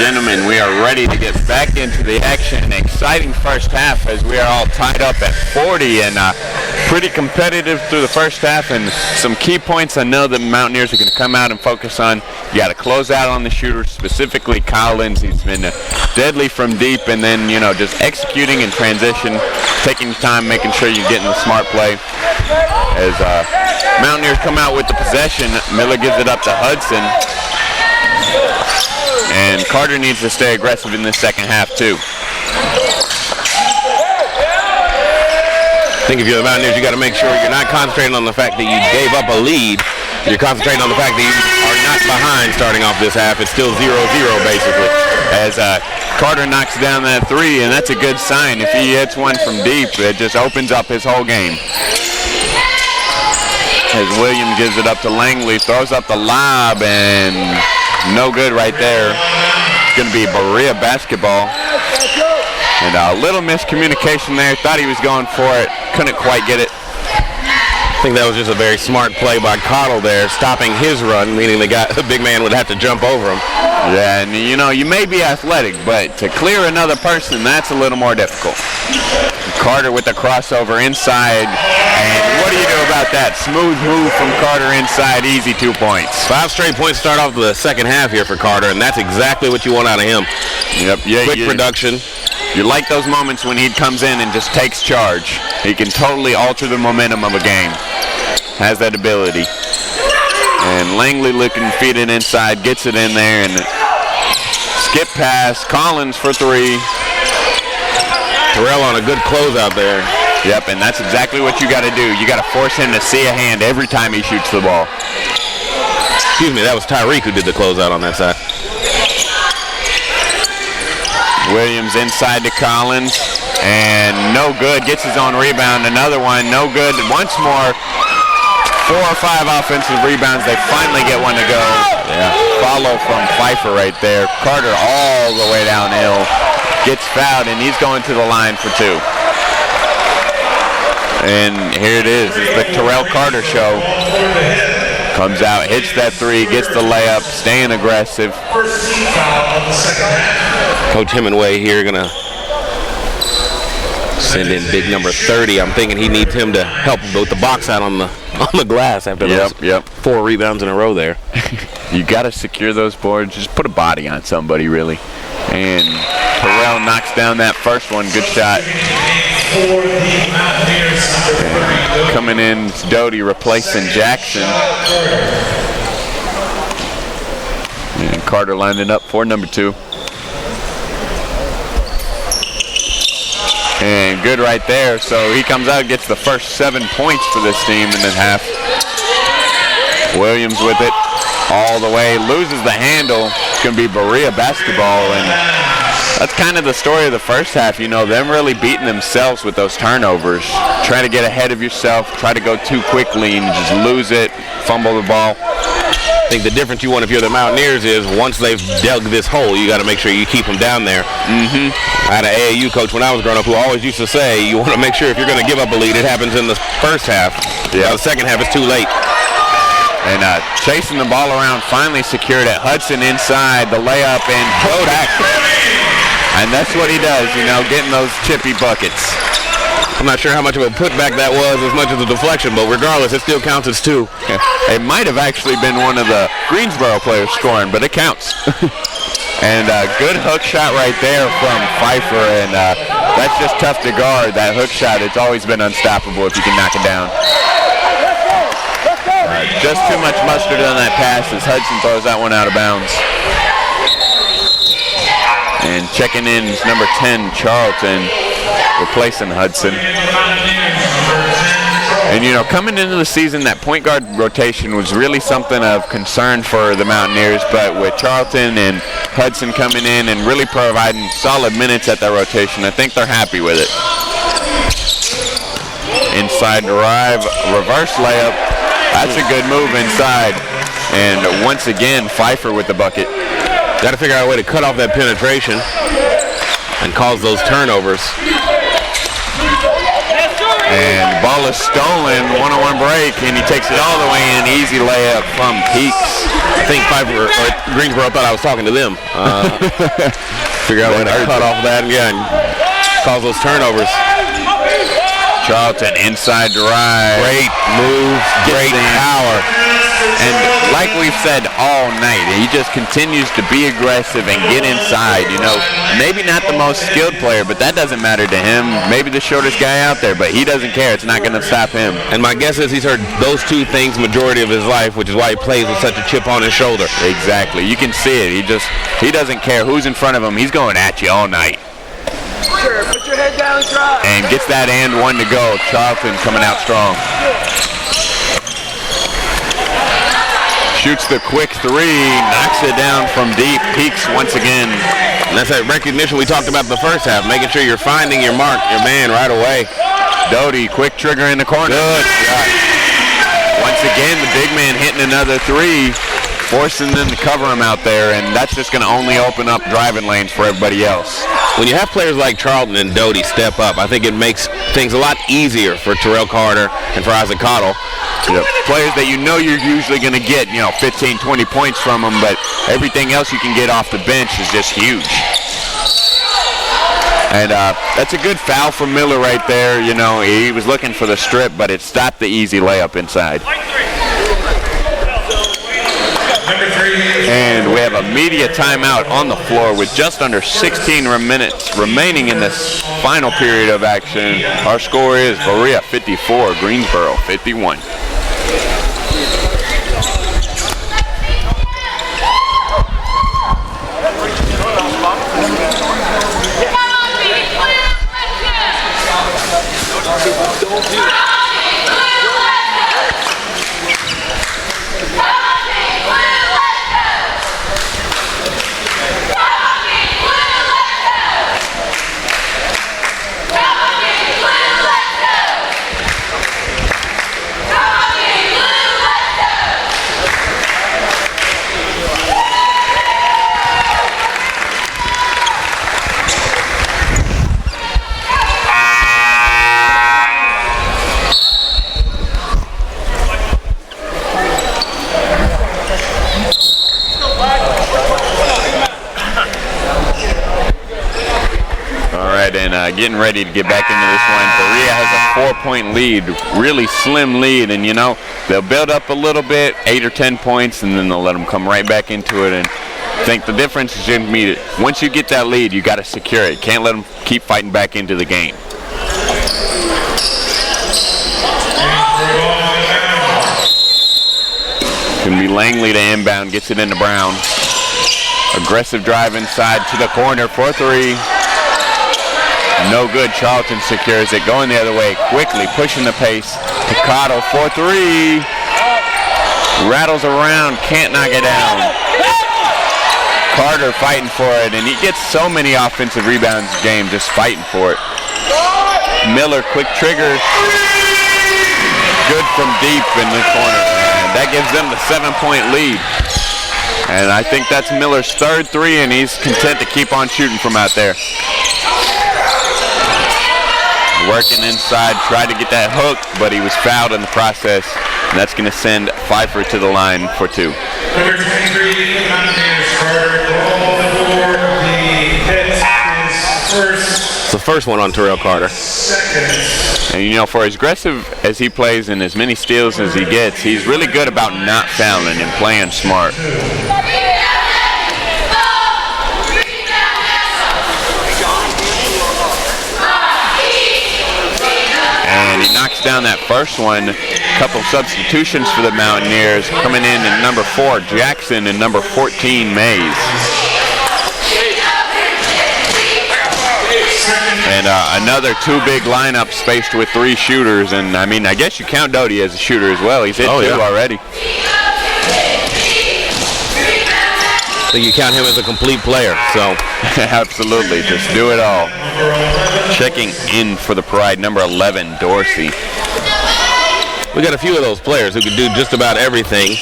gentlemen, we are ready to get back into the action. An exciting first half as we are all tied up at 40 and pretty competitive through the first half. And some key points I know the Mountaineers are going to come out and focus on. You got to close out on the shooters, specifically Collins. He's been deadly from deep, and then, you know, just executing in transition, taking time, making sure you're getting the smart play. As Mountaineers come out with the possession, Miller gives it up to Hudson. And Carter needs to stay aggressive in this second half, too. I think if you're the Mountaineers, you got to make sure you're not concentrating on the fact that you gave up a lead. You're concentrating on the fact that you are not behind starting off this half. It's still 0-0, basically. As Carter knocks down that three, and that's a good sign. If he hits one from deep, it just opens up his whole game. As Williams gives it up to Langley, throws up the lob, and no good right there. It's going to be Berea basketball. And a little miscommunication there. Thought he was going for it. Couldn't quite get it. I think that was just a very smart play by Cottle there, stopping his run, meaning the big man would have to jump over him. Yeah, and you know, you may be athletic, but to clear another person, that's a little more difficult. Carter with the crossover inside. And what do you do about that? Smooth move from Carter inside, easy 2 points. 5 straight points start off the second half here for Carter, and that's exactly what you want out of him. Yep, yeah, quick production. You like those moments when he comes in and just takes charge. He can totally alter the momentum of a game. Has that ability. And Langley looking to feed it inside, gets it in there, and skip pass. Collins for three. Terrell on a good closeout there. Yep, and that's exactly what you got to do. You got to force him to see a hand every time he shoots the ball. Excuse me, that was Tyreek who did the closeout on that side. Williams inside to Collins, and no good. Gets his own rebound. Another one, no good. Once more, 4 or 5 offensive rebounds. They finally get one to go. Yeah. Follow from Pfeiffer right there. Carter all the way downhill. Gets fouled, and he's going to the line for 2. And here it is. It's the Terrell Carter show. Comes out, hits that three, gets the layup, staying aggressive. Coach Hemingway here gonna send in big number 30. I'm thinking he needs him to help with the box out on the glass after those 4 rebounds in a row there. You got to secure those boards. Just put a body on somebody, really. And Terrell knocks down that first one. Good shot. And coming in, it's Doty replacing Jackson. And Carter lining up for number 2. And good right there. So he comes out, gets the first 7 points for this team in the half. Williams with it all the way, loses the handle. It's going to be Berea basketball, and that's kind of the story of the first half. You know, them really beating themselves with those turnovers. Try to get ahead of yourself, try to go too quickly and just lose it, fumble the ball. I think the difference you want if you're the Mountaineers is once they've dug this hole, you got to make sure you keep them down there. I had an AAU coach when I was growing up who always used to say, you want to make sure if you're going to give up a lead, it happens in the first half. Yeah. The second half is too late. And chasing the ball around, finally secured it. Hudson inside, the layup, and Kodak. And that's what he does, you know, getting those chippy buckets. I'm not sure how much of a putback that was as much as a deflection, but regardless, it still counts as 2. It might have actually been one of the Greensboro players scoring, but it counts. And a good hook shot right there from Pfeiffer, and that's just tough to guard. That hook shot, it's always been unstoppable if you can knock it down. Just too much mustard on that pass as Hudson throws that one out of bounds. And checking in is number 10, Charlton, replacing Hudson. And, you know, coming into the season, that point guard rotation was really something of concern for the Mountaineers, but with Charlton and Hudson coming in and really providing solid minutes at that rotation, I think they're happy with it. Inside drive, reverse layup. That's a good move inside. And once again, Pfeiffer with the bucket. Got to figure out a way to cut off that penetration and cause those turnovers. And ball is stolen, one-on-one break, and he takes it all the way in. Easy layup from Peaks. I think Greensboro thought I was talking to them. Figure out when to cut off that and cause those turnovers. Charlton inside drive. Great moves, great power. And like we've said all night, he just continues to be aggressive and get inside. You know, maybe not the most skilled player, but that doesn't matter to him. Maybe the shortest guy out there, but he doesn't care. It's not going to stop him. And my guess is he's heard those two things majority of his life, which is why he plays with such a chip on his shoulder. Exactly. You can see it. He doesn't care who's in front of him. He's going at you all night. Sure, put your head down and drive. And gets that and one to go. Charlton coming out strong. Shoots the quick three, knocks it down from deep, peaks once again. And that's that recognition we talked about in the first half, making sure you're finding your mark, your man right away. Doty, quick trigger in the corner. Good shot. Once again, the big man hitting another three, forcing them to cover him out there, and that's just going to only open up driving lanes for everybody else. When you have players like Charlton and Doty step up, I think it makes things a lot easier for Terrell Carter and for Isaac Cottle. Yep. Players that you know you're usually going to get, 15, 20 points from them, but everything else you can get off the bench is just huge. And that's a good foul from Miller right there. He was looking for the strip, but it stopped the easy layup inside. And we have a media timeout on the floor with just under 16 minutes remaining in this final period of action. Our score is Berea 54, Greensboro 51. Getting ready to get back into this one. Berea has a 4-point lead, really slim lead, and they'll build up a little bit, 8 or 10 points, and then they'll let them come right back into it. And I think the difference is going to be that once you get that lead, you got to secure it. Can't let them keep fighting back into the game. It's going to be Langley to inbound, gets it into Brown. Aggressive drive inside to the corner for three. No good. Charlton secures it. Going the other way quickly, pushing the pace to Cottle for three. Rattles around, can't knock it down. Carter fighting for it, and he gets so many offensive rebounds a game just fighting for it. Miller, quick trigger. Good from deep in the corner, and that gives them the 7-point lead. And I think that's Miller's third three, and he's content to keep on shooting from out there. Working inside, tried to get that hook, but he was fouled in the process. And that's going to send Pfeiffer to the line for two. Number 23, Mountaineers, Carter Ball for the hit is first. It's the first one on Terrell Carter. Second. And for as aggressive as he plays and as many steals as he gets, he's really good about not fouling and playing smart. And he knocks down that first one. Couple substitutions for the Mountaineers. Coming in at number 4, Jackson, and number 14, Mays. And another two big lineups spaced with three shooters. And, I guess you count Doty as a shooter as well. He's hit two already. I think you count him as a complete player. So absolutely. Just do it all. Checking in for the Pride, number 11, Dorsey. We got a few of those players who can do just about everything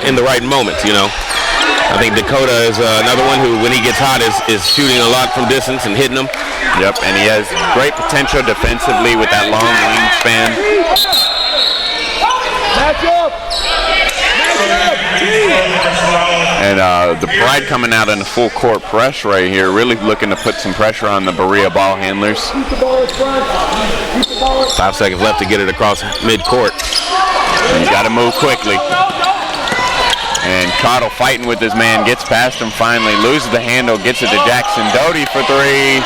in the right moments, I think Dakota is another one who, when he gets hot, is shooting a lot from distance and hitting them. Yep, and he has great potential defensively with that long wingspan. Match up! Match up! And the Pride coming out in a full court press right here, really looking to put some pressure on the Berea ball handlers. 5 seconds left to get it across midcourt. You got to move quickly. And Cottle fighting with his man, gets past him finally, loses the handle, gets it to Jackson Doty for three.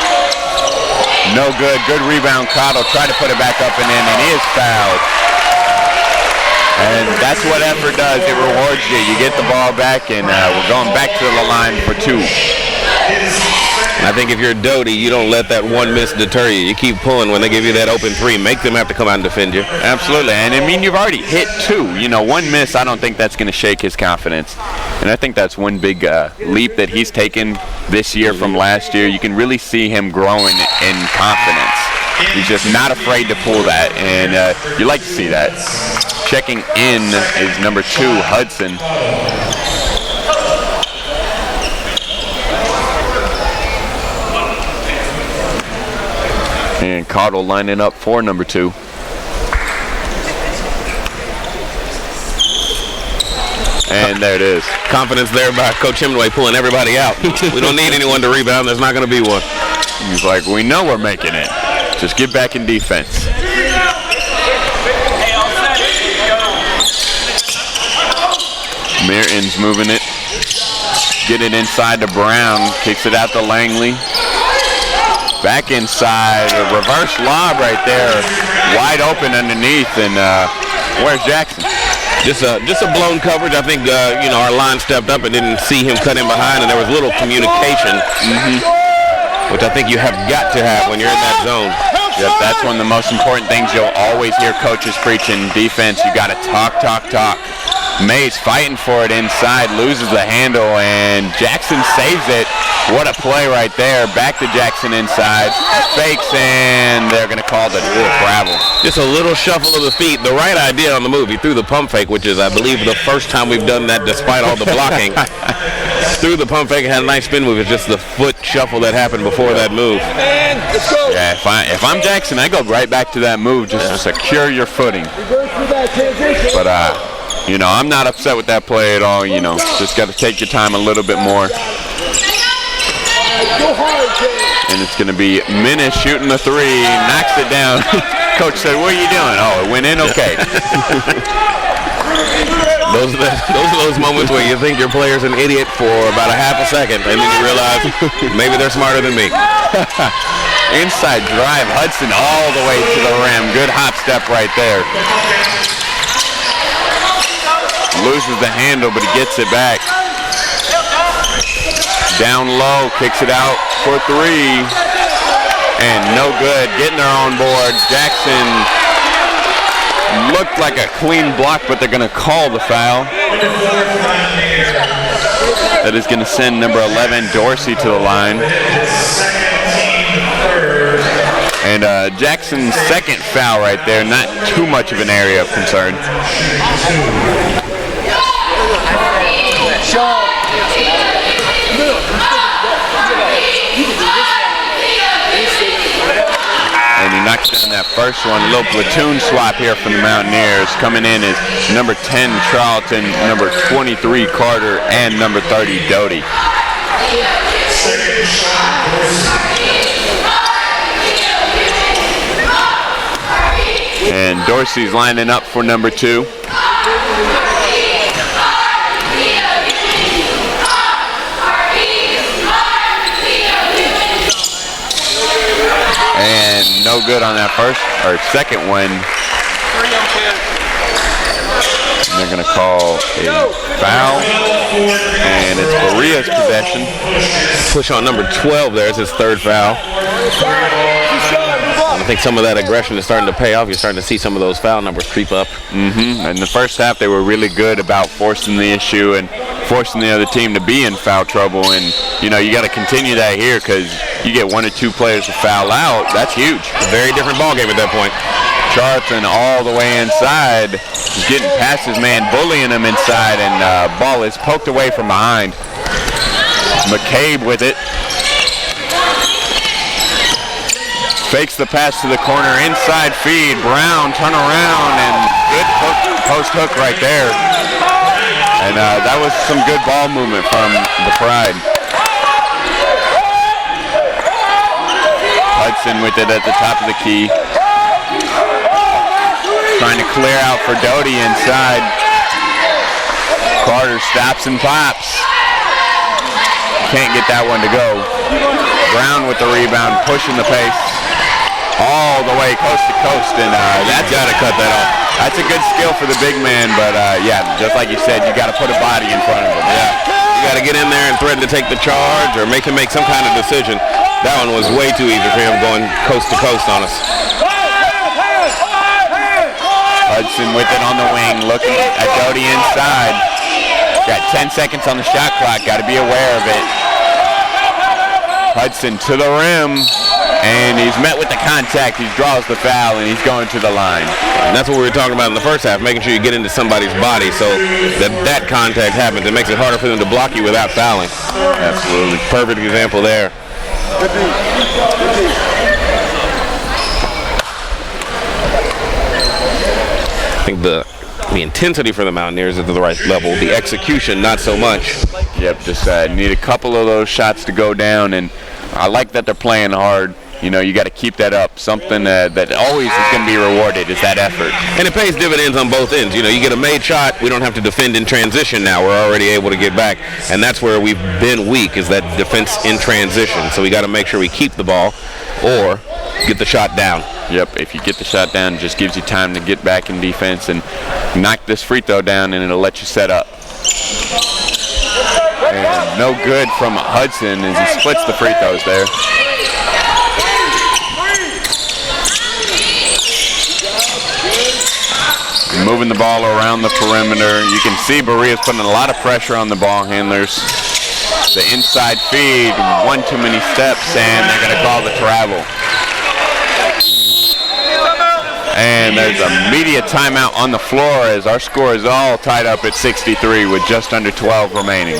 No good. Good rebound, Cottle. Tried to put it back up and in, and he is fouled. And that's what effort does. It rewards you. You get the ball back, and we're going back to the line for two. I think if you're Doty, you don't let that one miss deter you. You keep pulling when they give you that open three. Make them have to come out and defend you. Absolutely. And, I mean, you've already hit two. You know, one miss, I don't think that's going to shake his confidence. And I think that's one big leap that he's taken this year from last year. You can really see him growing in confidence. He's just not afraid to pull that, and you like to see that. Checking in is number 2, Hudson. And Cottle lining up for number 2. And there it is. Confidence there by Coach Hemingway pulling everybody out. We don't need anyone to rebound. There's not going to be one. He's like, we know we're making it. Just get back in defense. Merton's moving it. Get it inside to Brown. Kicks it out to Langley. Back inside. A reverse lob right there. Wide open underneath. And where's Jackson? Just a blown coverage. I think our line stepped up and didn't see him cut in behind, and there was little communication, which I think you have got to have when you're in that zone. Yep, that's one of the most important things you'll always hear coaches preach in defense. You got to talk. Mays fighting for it inside, loses the handle, and Jackson saves it. What a play right there. Back to Jackson inside. Fakes, and they're going to call the travel. Just a little shuffle of the feet. The right idea on the move. He threw the pump fake, which is, I believe, the first time we've done that despite all the blocking. Threw the pump fake and had a nice spin move. It's just the foot shuffle that happened before that move. And let's go. Yeah, if I'm Jackson, I go right back to that move just to secure your footing. But, I'm not upset with that play at all. Just got to take your time a little bit more. And it's going to be Minnis shooting the three, knocks it down. Coach said, what are you doing? Oh, it went in okay. Those are those moments where you think your player's an idiot for about a half a second, and then you realize maybe they're smarter than me. Inside drive, Hudson all the way to the rim. Good hop step right there. Loses the handle, but he gets it back. Down low, kicks it out for three. And no good. Getting their own board. Jackson looked like a clean block, but they're going to call the foul. That is going to send number 11, Dorsey, to the line. And Jackson's second foul right there. Not too much of an area of concern. And he knocks down that first one. A little platoon swap here from the Mountaineers. Coming in is number 10, Charlton, number 23, Carter, and number 30, Doty. And Dorsey's lining up for number 2. And no good on that second one. And they're going to call a foul. And it's Berea's possession. Push on number 12 there. It's his third foul. I think some of that aggression is starting to pay off. You're starting to see some of those foul numbers creep up. In the first half, they were really good about forcing the issue and forcing the other team to be in foul trouble. And, you got to continue that here because you get 1 or 2 players to foul out. That's huge. A very different ball game at that point. Charlton all the way inside. He's getting past his man, bullying him inside, and ball is poked away from behind. McCabe with it. Fakes the pass to the corner, inside feed. Brown turn around, and good post hook right there. And that was some good ball movement from the Pride. Hudson with it at the top of the key. Trying to clear out for Doty inside. Carter stops and pops. Can't get that one to go. Brown with the rebound, pushing the pace all the way coast to coast, and That's got to cut that off. that's a good skill for the big man, but yeah, just like you said, you got to put a body in front of him. Yeah, you got to get in there and threaten to take the charge or make him make some kind of decision. That one was way too easy for him going coast to coast on us. Hudson with it on the wing, looking at Doty inside. Got 10 seconds on the shot clock, got to be aware of it. Hudson to the rim, and he's met with the contact. He draws the foul, and he's going to the line. And that's what we were talking about in the first half, making sure you get into somebody's body so that contact happens. It makes it harder for them to block you without fouling. Absolutely. Perfect example there. I think the intensity for the Mountaineers is at the right level. The execution, not so much. Yep, just need a couple of those shots to go down, and I like that they're playing hard. You know, you got to keep that up. Something that always is going to be rewarded is that effort. And it pays dividends on both ends. You know, you get a made shot, we don't have to defend in transition now. We're already able to get back. And that's where we've been weak, is that defense in transition. So we got to make sure we keep the ball or get the shot down. Yep, if you get the shot down, it just gives you time to get back in defense and knock this free throw down, and it'll let you set up. And no good from Hudson as he splits the free throws there. Moving the ball around the perimeter. You can see Berea's putting a lot of pressure on the ball handlers. The inside feed, one too many steps, and they're going to call the travel. And there's a media timeout on the floor as our score is all tied up at 63 with just under 12 remaining.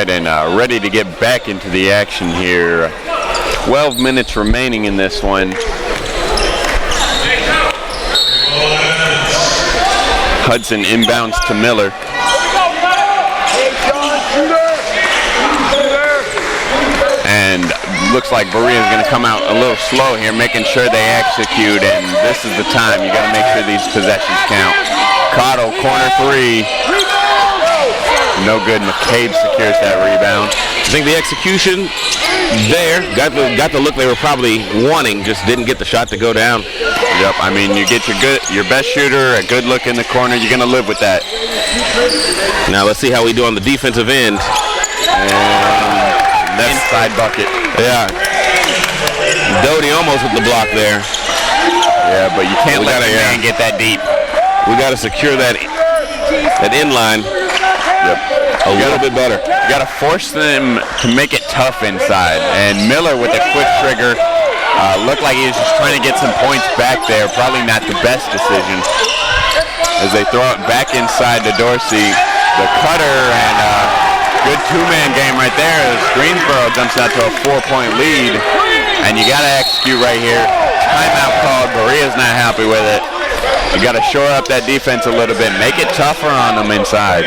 And ready to get back into the action here. 12 minutes remaining in this one. Hudson inbounds to Miller. And looks like Berea is going to come out a little slow here, making sure they execute, and this is the time. You got to make sure these possessions count. Cottle, corner three. No good. McCabe secures that rebound. I think the execution there got the look they were probably wanting, just didn't get the shot to go down. Yep. I mean, you get your best shooter, a good look in the corner. You're going to live with that. Now let's see how we do on the defensive end. And that's side bucket. Yeah. Doty almost with the block there. Yeah, but you can't let the man get that deep. We got to secure that inline. Yep. A little bit better. You got to force them to make it tough inside. And Miller with a quick trigger looked like he was just trying to get some points back there. Probably not the best decision. As they throw it back inside to Dorsey. The cutter and good two-man game right there as Greensboro jumps out to a 4-point lead. And you got to execute right here. Timeout called. Berea's not happy with it. You got to shore up that defense a little bit. Make it tougher on them inside.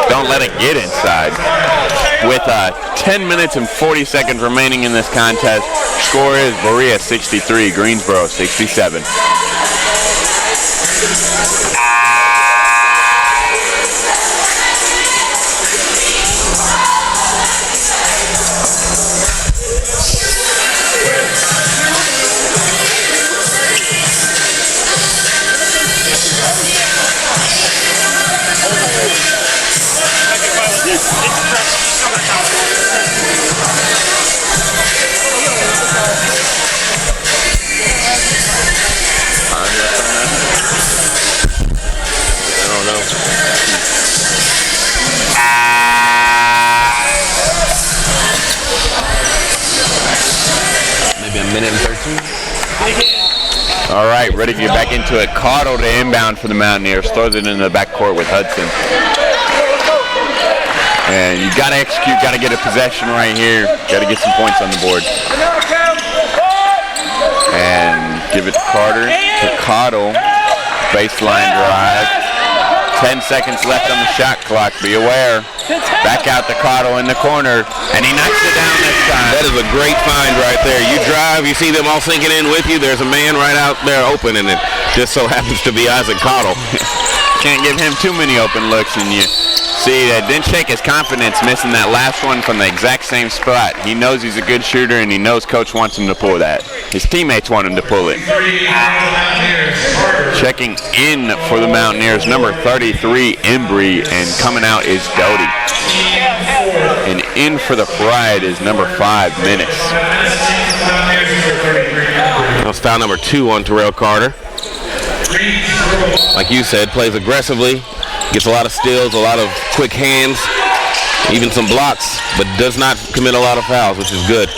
Don't let it get inside. with 10 minutes and 40 seconds remaining in this contest. Score is Berea 63, Greensboro 67. Maybe a minute and 13. All right, ready to get back into it. Cottle to inbound for the Mountaineers. Throws it into the backcourt with Hudson. And you got to execute, got to get a possession right here. Got to get some points on the board. And give it to Carter, to Cottle. Baseline drive. 10 seconds left on the shot clock. Be aware. Back out to Cottle in the corner. And he knocks it down this time. That is a great find right there. You drive, you see them all sinking in with you. There's a man right out there open, and it just so happens to be Isaac Cottle. Can't give him too many open looks, and you see that didn't shake his confidence missing that last one from the exact same spot. He knows he's a good shooter, and he knows coach wants him to pull that. His teammates want him to pull it. Checking in for the Mountaineers, number 33, Embry, and coming out is Doty. And in for the Pride is number 5, Menace. That's foul number 2 on Terrell Carter. Like you said, plays aggressively, gets a lot of steals, a lot of quick hands, even some blocks, but does not commit a lot of fouls, which is good.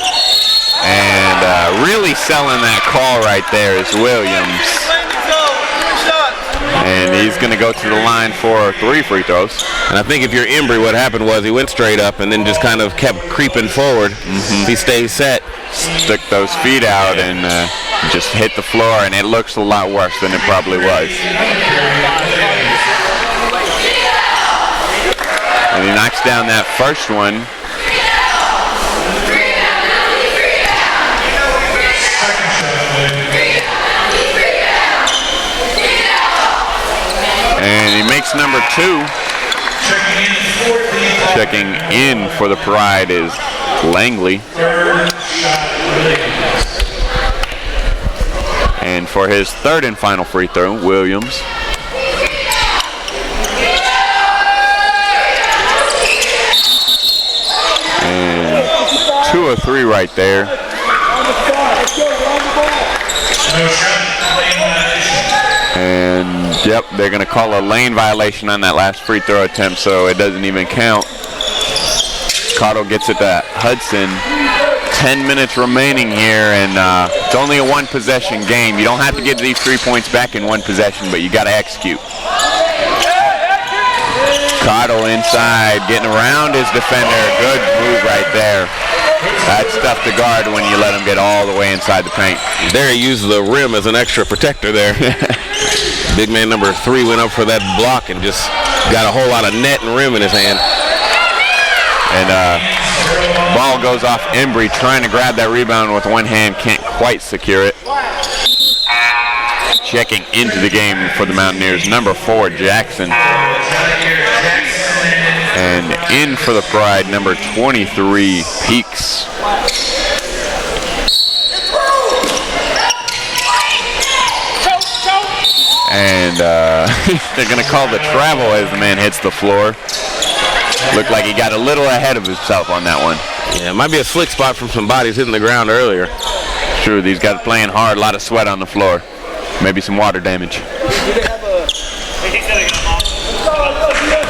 And really selling that call right there is Williams. And he's going to go to the line for 3 free throws. And I think if you're Embry, what happened was he went straight up and then just kind of kept creeping forward. He stayed set. Stuck those feet out and just hit the floor, and it looks a lot worse than it probably was. And he knocks down that first one. And he makes number 2. Checking in for the Pride is Langley. And for his 3rd and final free throw, Williams. And 2 or 3 right there. And yep, they're going to call a lane violation on that last free throw attempt, so it doesn't even count. Cottle gets it to Hudson. 10 minutes remaining here, and it's only a 1-possession game. You don't have to get these 3 points back in 1 possession, but you got to execute. Cottle inside, getting around his defender. Good move right there. That's tough to guard when you let him get all the way inside the paint. There he used the rim as an extra protector there. Big man number 3 went up for that block and just got a whole lot of net and rim in his hand. And ball goes off Embry, trying to grab that rebound with one hand, can't quite secure it. Checking into the game for the Mountaineers, number 4, Jackson. And in for the Pride, number 23, Peaks. And they're going to call the travel as the man hits the floor. Looked like he got a little ahead of himself on that one. Yeah, it might be a slick spot from some bodies hitting the ground earlier. True, these guys playing hard, a lot of sweat on the floor. Maybe some water damage.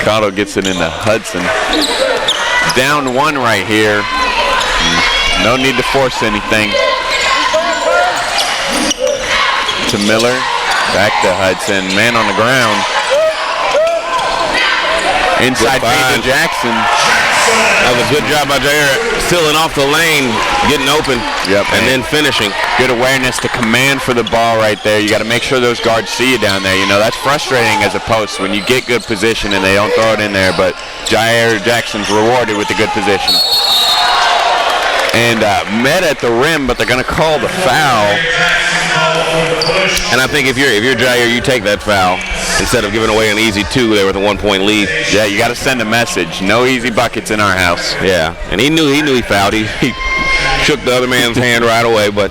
Cottle gets it into Hudson. Down 1 right here. No need to force anything. To Miller. Back to Hudson. Man on the ground. Inside feed to Jackson. That was a good job by Jair, sealing off the lane, getting open, and then finishing. Good awareness to command for the ball right there. You got to make sure those guards see you down there. You know, that's frustrating as a post when you get good position and they don't throw it in there, but Jair Jackson's rewarded with the good position. And met at the rim, but they're going to call the foul. And I think if you're Jair, you take that foul instead of giving away an easy 2 there with a 1-point lead. Yeah, you got to send a message. No easy buckets in our house. Yeah, and he knew he fouled. He shook the other man's hand right away, but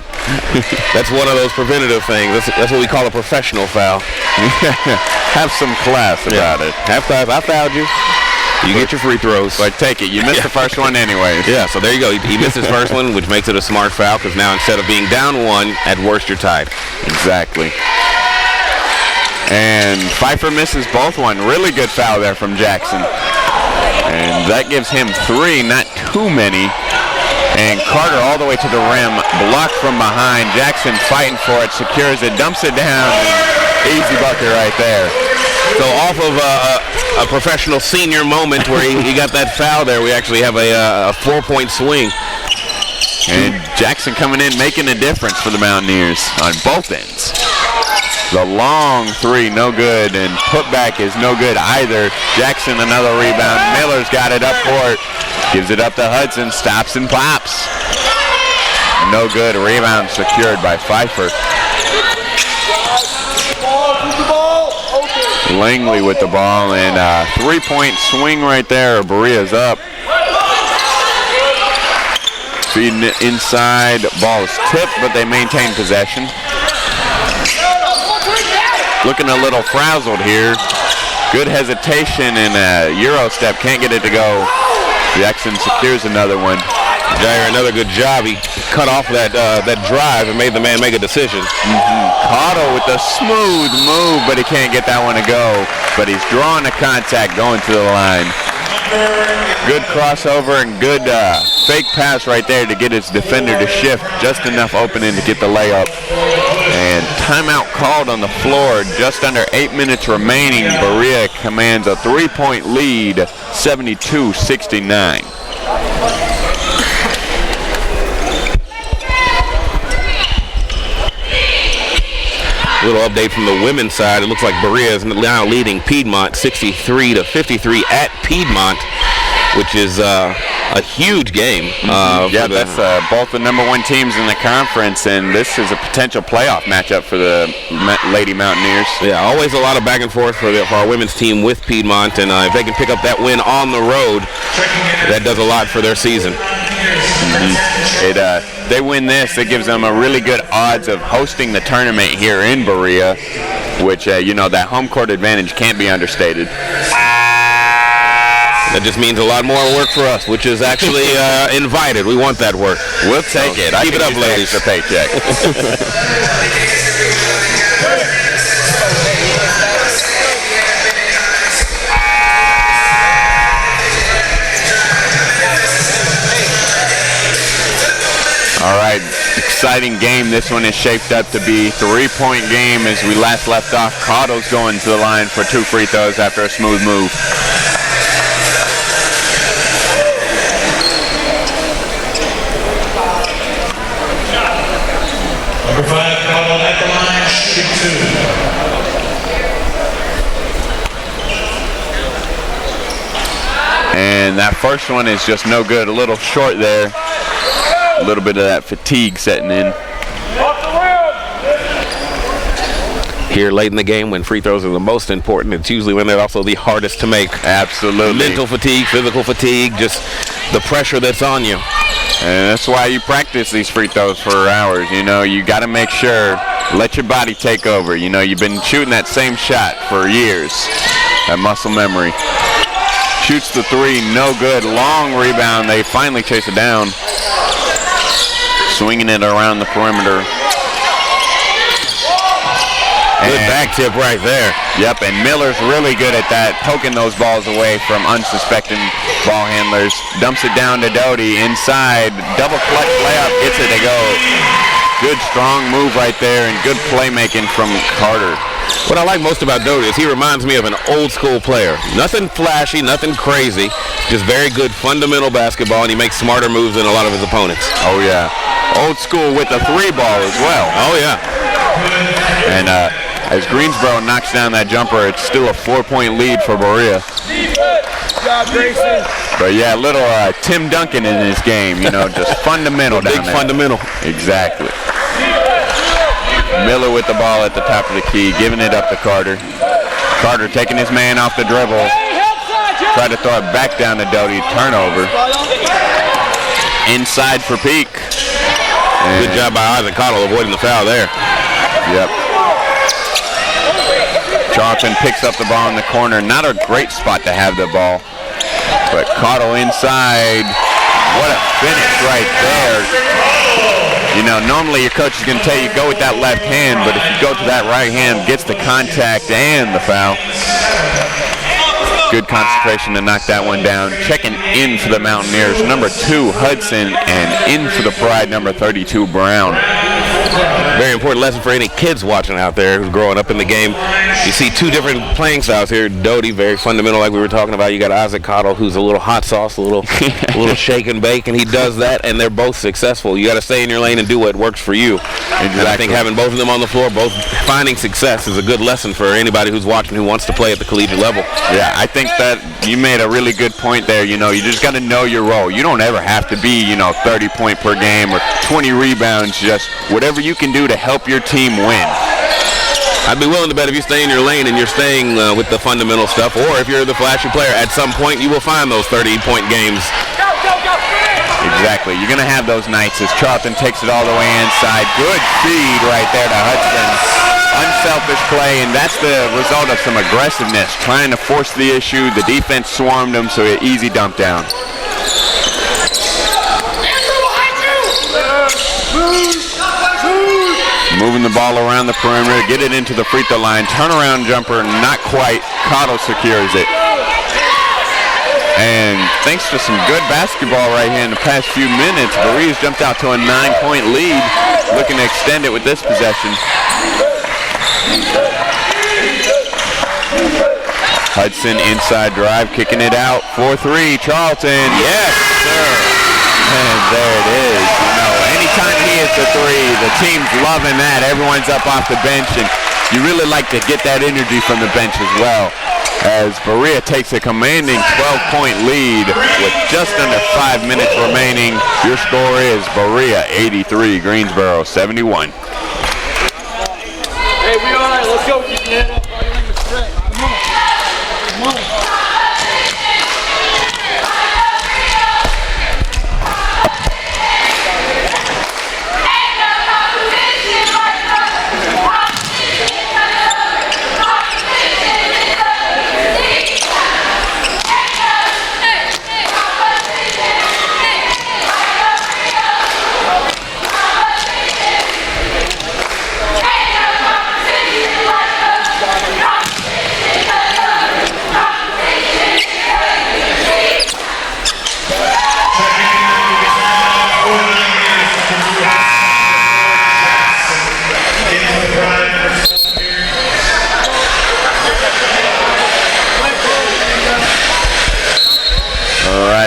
that's one of those preventative things. That's what we call a professional foul. Have some class about it. Have class. I fouled you. You get your free throws. But take it. You missed the first one anyways. Yeah, so there you go. He missed his first one, which makes it a smart foul because now instead of being down 1, at worst you're tied. Exactly. And Pfeiffer misses both one. Really good foul there from Jackson. And that gives him 3, not too many. And Carter all the way to the rim, blocked from behind. Jackson fighting for it, secures it, dumps it down. Easy bucket right there. So off of a professional senior moment where he got that foul there, we actually have a 4-point swing. And Jackson coming in, making a difference for the Mountaineers on both ends. The long 3, no good, and putback is no good either. Jackson, another rebound. Miller's got it up court. Gives it up to Hudson, stops and pops. No good, rebound secured by Pfeiffer. Langley with the ball, and a 3-point swing right there. Berea's up. Feeding it inside. Ball is tipped, but they maintain possession. Looking a little frazzled here. Good hesitation and a Euro step. Can't get it to go. Jackson secures another one. Jair, another good job. He cut off that drive and made the man make a decision. Cotto with a smooth move, but he can't get that one to go. But he's drawing the contact, going to the line. Good crossover and good fake pass right there to get his defender to shift just enough opening to get the layup. And timeout called on the floor. Just under 8 minutes remaining. Berea commands a 3-point lead, 72-69. A little update from the women's side. It looks like Berea is now leading Piedmont 63-53 at Piedmont, which is a huge game. That's both the number 1 teams in the conference, and this is a potential playoff matchup for the Lady Mountaineers. Yeah, always a lot of back and forth for our women's team with Piedmont, and if they can pick up that win on the road, that does a lot for their season. They win this, it gives them a really good odds of hosting the tournament here in Berea, which, that home court advantage can't be understated. That just means a lot more work for us, which is actually invited. We want that work. We'll take it. Keep it up, ladies. Extra paycheck. All right, exciting game. This one is shaped up to be 3-point game as we last left off. Cotto's going to the line for 2 free throws after a smooth move. Number 5, Cotto at the line, shooting 2. And that first one is just no good. A little short there. A little bit of that fatigue setting in. Here late in the game when free throws are the most important, it's usually when they're also the hardest to make. Absolutely. Mental fatigue, physical fatigue, just the pressure that's on you. And that's why you practice these free throws for hours. You got to make sure, let your body take over. You've been shooting that same shot for years. That muscle memory. Shoots the 3, no good. Long rebound. They finally chase it down. Swinging it around the perimeter. Good back tip right there. Yep, and Miller's really good at that, poking those balls away from unsuspecting ball handlers. Dumps it down to Doty inside. Double clutch layup, gets it to go. Good strong move right there and good playmaking from Carter. What I like most about Doty is he reminds me of an old school player. Nothing flashy, nothing crazy, just very good fundamental basketball, and he makes smarter moves than a lot of his opponents. Oh, yeah. Old school with the 3-ball as well. Oh, yeah. And as Greensboro knocks down that jumper, it's still a 4-point lead for Berea. Good job, Grayson. But yeah, little Tim Duncan in this game, just fundamental down Big there. fundamental. Exactly. Miller with the ball at the top of the key, giving it up to Carter. Carter taking his man off the dribble. Try to throw it back down to Doty. Turnover. Inside for Peak. Good job by Isaac Cottle avoiding the foul there. Yep. Charlton picks up the ball in the corner. Not a great spot to have the ball. But Cottle inside. What a finish right there. Normally your coach is going to tell you go with that left hand, but if you go to that right hand, gets the contact and the foul. Good concentration to knock that one down. Checking in for the Mountaineers, number 2, Hudson, and in for the Pride, number 32, Brown. Very important lesson for any kids watching out there who's growing up in the game. You see two different playing styles here. Doty, very fundamental, like we were talking about. You got Isaac Cottle, who's a little hot sauce, a little shake and bake, and he does that, and they're both successful. You got to stay in your lane and do what works for you. Exactly. And I think having both of them on the floor, both finding success, is a good lesson for anybody who's watching who wants to play at the collegiate level. Yeah, I think that you made a really good point there. You just got to know your role. You don't ever have to be, 30 point per game or 20 rebounds. Just whatever you can do to help your team win. I'd be willing to bet if you stay in your lane and you're staying with the fundamental stuff, or if you're the flashy player, at some point you will find those 30-point games. Exactly. You're going to have those nights as Charlton takes it all the way inside. Good feed right there to Hudson. Unselfish play, and that's the result of some aggressiveness, trying to force the issue. The defense swarmed them, so an easy dump down. Moving the ball around the perimeter, get it into the free throw line, turnaround jumper, not quite. Cottle secures it. And thanks to some good basketball right here in the past few minutes, Berea's jumped out to a 9-point lead, looking to extend it with this possession. Hudson inside drive, kicking it out for 3. Charlton, yes, sir. And there it is. Anytime he hits a 3, the team's loving that. Everyone's up off the bench, and you really like to get that energy from the bench as well. As Berea takes a commanding 12-point lead with just under 5 minutes remaining. Your score is Berea 83, Greensboro 71. Hey, we all right. Let's go. Keep your head up. Come on. Come on.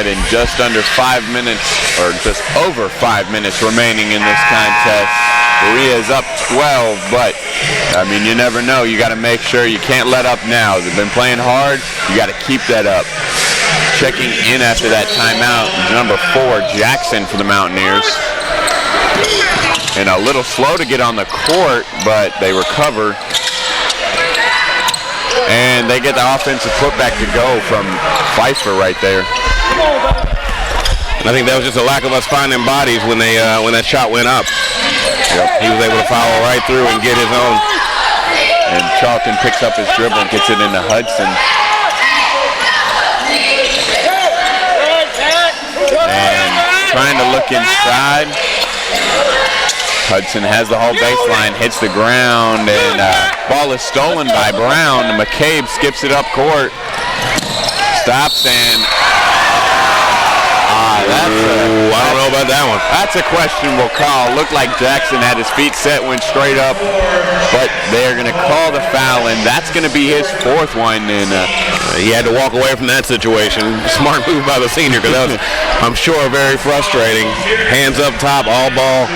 And just under 5 minutes, or just over 5 minutes remaining in this contest. Berea's up 12, but you never know. You got to make sure you can't let up now. They've been playing hard. You got to keep that up. Checking in after that timeout, number 4, Jackson for the Mountaineers. And a little slow to get on the court, but they recover. And they get the offensive putback to go from Pfeiffer right there. And I think that was just a lack of us finding bodies when that shot went up. Yep. He was able to follow right through and get his own. And Charlton picks up his dribble and gets it into Hudson. And trying to look inside. Hudson has the whole baseline, hits the ground, and ball is stolen by Brown. McCabe skips it up court. Stops and I don't know about that one. That's a questionable call. Looked like Jackson had his feet set, went straight up, but they're going to call the foul, and that's going to be his fourth one. And he had to walk away from that situation. Smart move by the senior, because that was, I'm sure, very frustrating. Hands up top, all ball.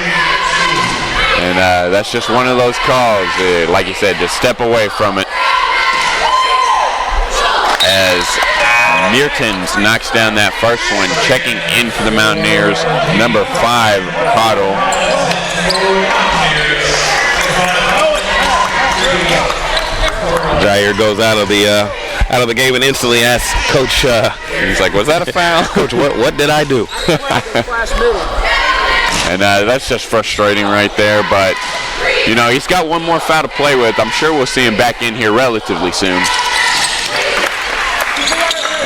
And that's just one of those calls. Like you said, just step away from it. As Meertens knocks down that first one, checking in for the Mountaineers, number 5, Cottle. Jair goes out of the game and instantly asks Coach. He's like, "Was that a foul, Coach? What did I do?" And that's just frustrating right there. But you know, he's got one more foul to play with. I'm sure we'll see him back in here relatively soon.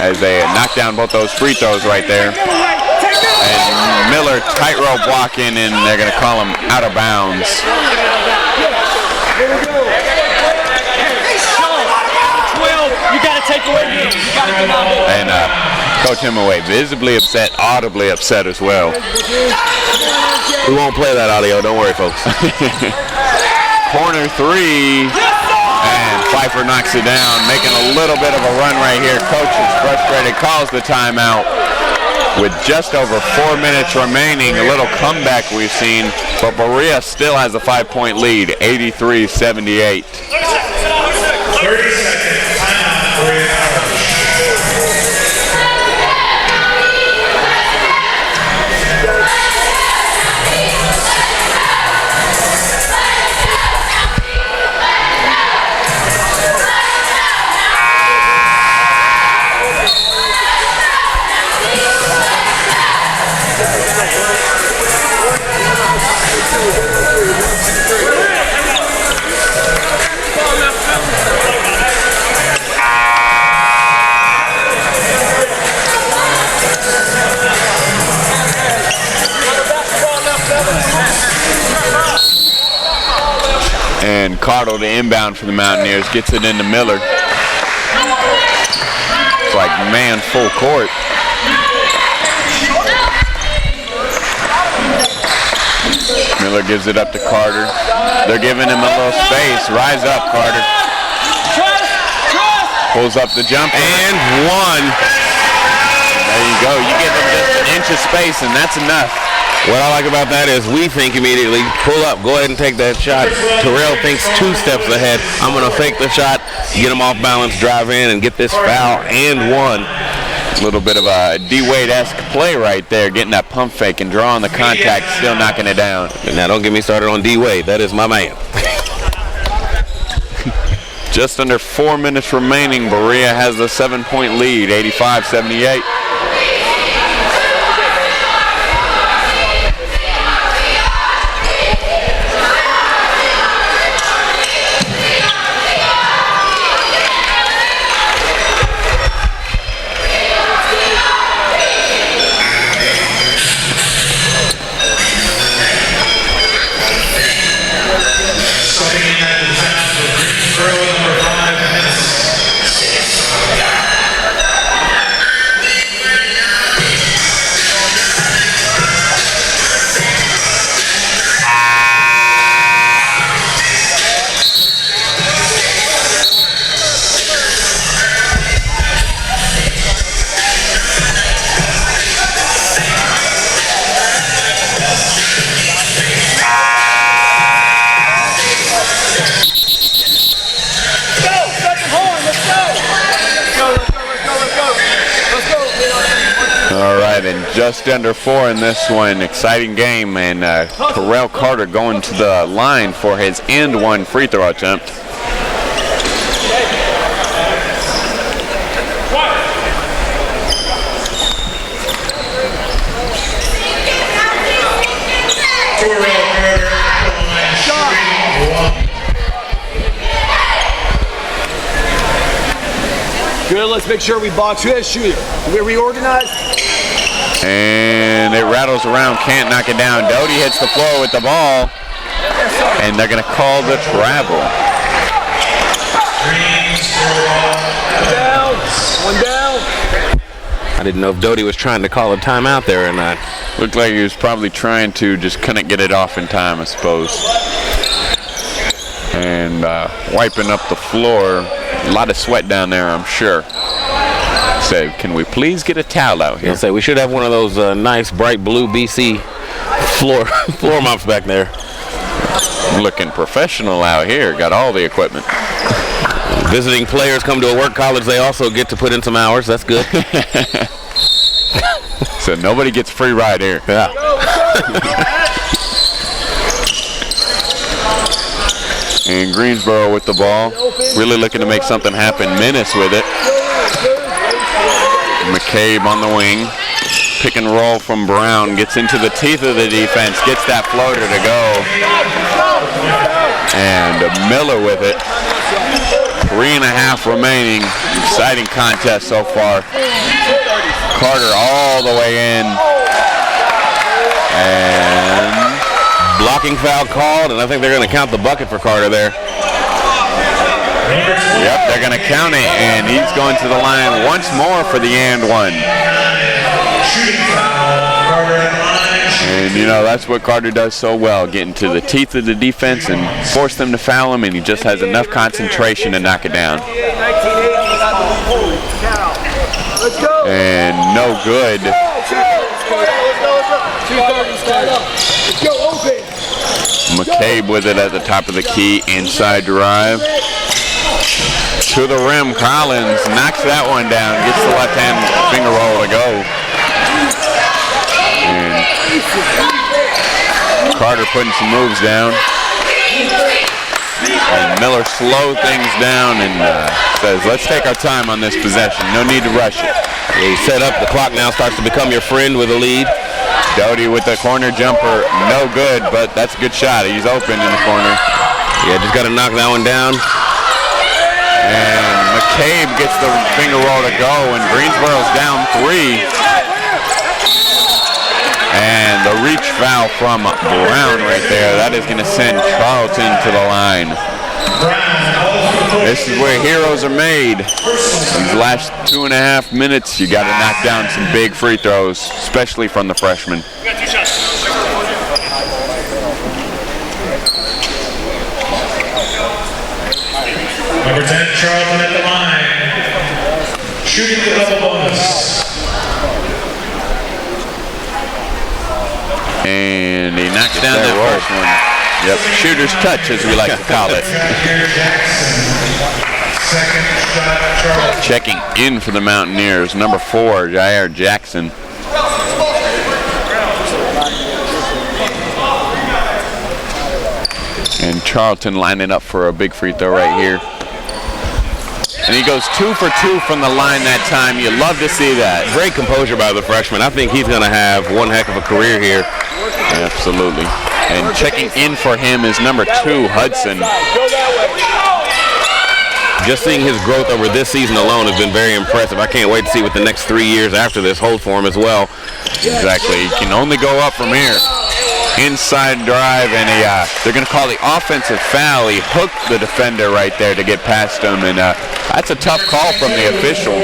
As they knock down both those free throws right there. And Miller tightrope blocking, and they're going to call him out of bounds. You got to take away him. You got to come out. And Coach Hemingway visibly upset, audibly upset as well. We won't play that audio. Don't worry, folks. Corner 3. And Pfeiffer knocks it down, making a little bit of a run right here. Coach is frustrated, calls the timeout with just over 4 minutes remaining. A little comeback we've seen, but Berea still has a 5-point lead, 83-78. 30 seconds, timeout, Berea College. And Cardle, the inbound for the Mountaineers, gets it into Miller. It's like man full court. Miller gives it up to Carter. They're giving him a little space. Rise up, Carter. Pulls up the jumper. And one. There you go. You give him just an inch of space, and that's enough. What I like about that is we think immediately, pull up, go ahead and take that shot. Terrell thinks 2 steps ahead. I'm going to fake the shot, get him off balance, drive in, and get this foul and one. A little bit of a D-Wade-esque play right there, getting that pump fake and drawing the contact, still knocking it down. Now, don't get me started on D-Wade. That is my man. Just under 4 minutes remaining. Berea has the 7-point lead, 85-78. Just under 4 in this one. Exciting game, and Terrell Carter going to the line for his end one free throw attempt. Good, let's make sure we box. Who has shooting? Do we reorganize? And it rattles around, can't knock it down. Doty hits the floor with the ball, and they're going to call the travel. Down, one down. I didn't know if Doty was trying to call a timeout there or not. Looked like he was probably trying to, just couldn't get it off in time, I suppose. And wiping up the floor. A lot of sweat down there, I'm sure. Said, can we please get a towel out here? I'll say we should have one of those nice bright blue BC floor mops back there. Looking professional out here. Got all the equipment. Visiting players come to a work college, they also get to put in some hours. That's good. So nobody gets a free ride here. Yeah. And Greensboro with the ball. Really looking to make something happen. Menace with it. McCabe on the wing. Pick and roll from Brown. Gets into the teeth of the defense. Gets that floater to go. And Miller with it. 3.5 remaining. Exciting contest so far. Carter all the way in. And blocking foul called, and I think they're going to count the bucket for Carter there. Yep, they're going to count it, and he's going to the line once more for the and one. And, you know, that's what Carter does so well, get into the teeth of the defense and force them to foul him, and he just has enough concentration to knock it down. And no good. McCabe with it at the top of the key, inside drive. To the rim, Collins knocks that one down, gets the left-hand finger roll to go. And Carter putting some moves down. And Miller slowed things down and says, let's take our time on this possession. No need to rush it. He set up, the clock now starts to become your friend with a lead. Doty with the corner jumper, no good, but that's a good shot. He's open in the corner. Yeah, just got to knock that one down. And McCabe gets the finger roll to go, and Greensboro's down 3. And the reach foul from Brown right there. That is going to send Charlton to the line. This is where heroes are made. These last 2.5 minutes, you got to knock down some big free throws, especially from the freshmen. Number 10, Charlton at the line. Shooting the double bonus. And he knocks down that first one. Yep, shooter's touch, as we like to call it. Checking in for the Mountaineers, number 4, Jair Jackson. And Charlton lining up for a big free throw right here. And he goes 2 for 2 from the line that time. You love to see that. Great composure by the freshman. I think he's going to have one heck of a career here. Absolutely. And checking in for him is number 2, Hudson. Just seeing his growth over this season alone has been very impressive. I can't wait to see what the next 3 years after this hold for him as well. Exactly. He can only go up from here. Inside drive, and they're going to call the offensive foul. He hooked the defender right there to get past him, and that's a tough call from the official.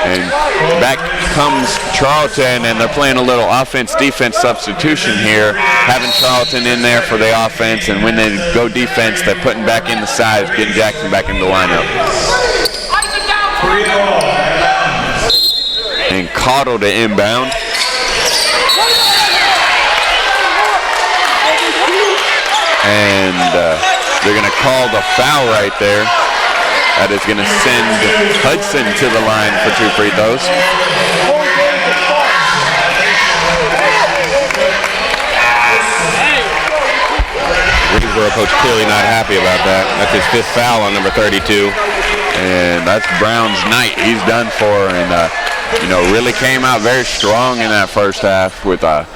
And back comes Charlton, and they're playing a little offense-defense substitution here, having Charlton in there for the offense, and when they go defense, they're putting back in the sides, getting Jackson back in the lineup. And Cottle to inbound. And they're going to call the foul right there. That is going to send Hudson to the line for 2 free throws. Greensboro coach clearly not happy about that. That's his 5th foul on number 32. And that's Brown's night. He's done for, and you know, really came out very strong in that first half with 5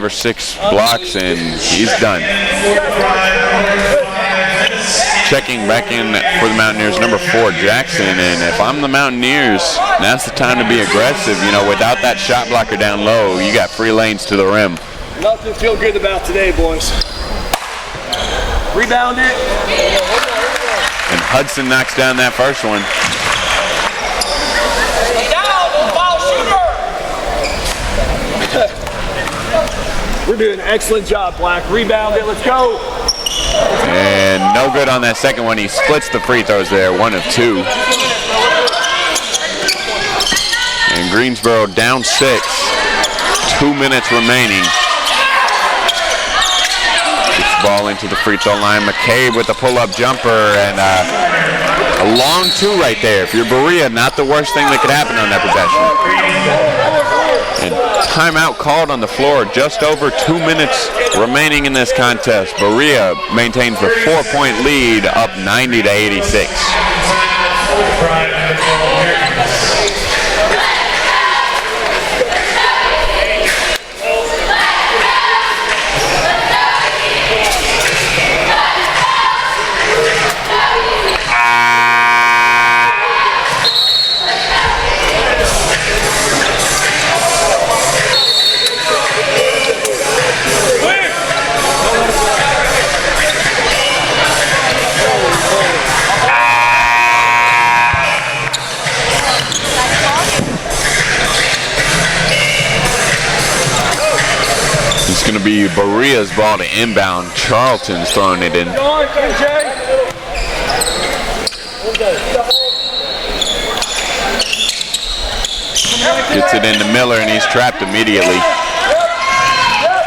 or 6 blocks, and he's done. Checking back in for the Mountaineers, number 4, Jackson. And if I'm the Mountaineers, now's the time to be aggressive. You know, without that shot blocker down low, you got free lanes to the rim. Nothing to feel good about today, boys. Rebound it. And Hudson knocks down that first one. We're doing an excellent job, Black. Rebound it. Let's go. And no good on that second one. He splits the free throws there, 1 of 2. And Greensboro down 6. 2 minutes remaining. Gets the ball into the free throw line. McCabe with the pull-up jumper, and a long 2 right there. If you're Berea, not the worst thing that could happen on that possession. And timeout called on the floor. Just over 2 minutes remaining in this contest. Berea maintains the 4-point lead, up 90-86. It's going to be Berea's ball to inbound. Charlton's throwing it in. Gets it into Miller, and he's trapped immediately.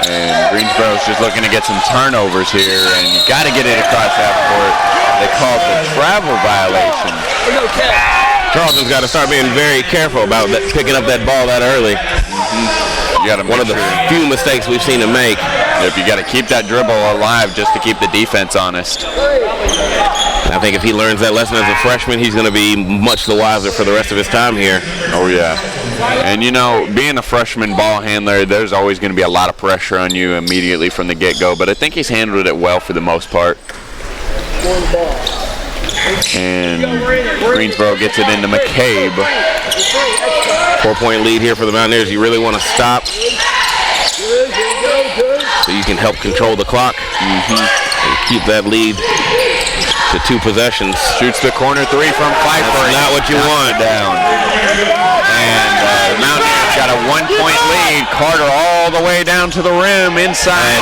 And Greensboro's just looking to get some turnovers here, and you got to get it across half court. They called the travel violation. Charlton's got to start being very careful about picking up that ball that early. One of the few mistakes we've seen him make. Yep, you got to keep that dribble alive just to keep the defense honest. And I think if he learns that lesson as a freshman, he's going to be much the wiser for the rest of his time here. Oh, yeah. And, you know, being a freshman ball handler, there's always going to be a lot of pressure on you immediately from the get-go, but I think he's handled it well for the most part. And Greensboro gets it into McCabe. 4-point lead here for the Mountaineers. You really want to stop so you can help control the clock and keep that lead to 2 possessions. Shoots the corner 3 from Pfeiffer. That's not what you want. Down. And the Mountaineers got a 1-point lead. Carter all the way down to the rim inside.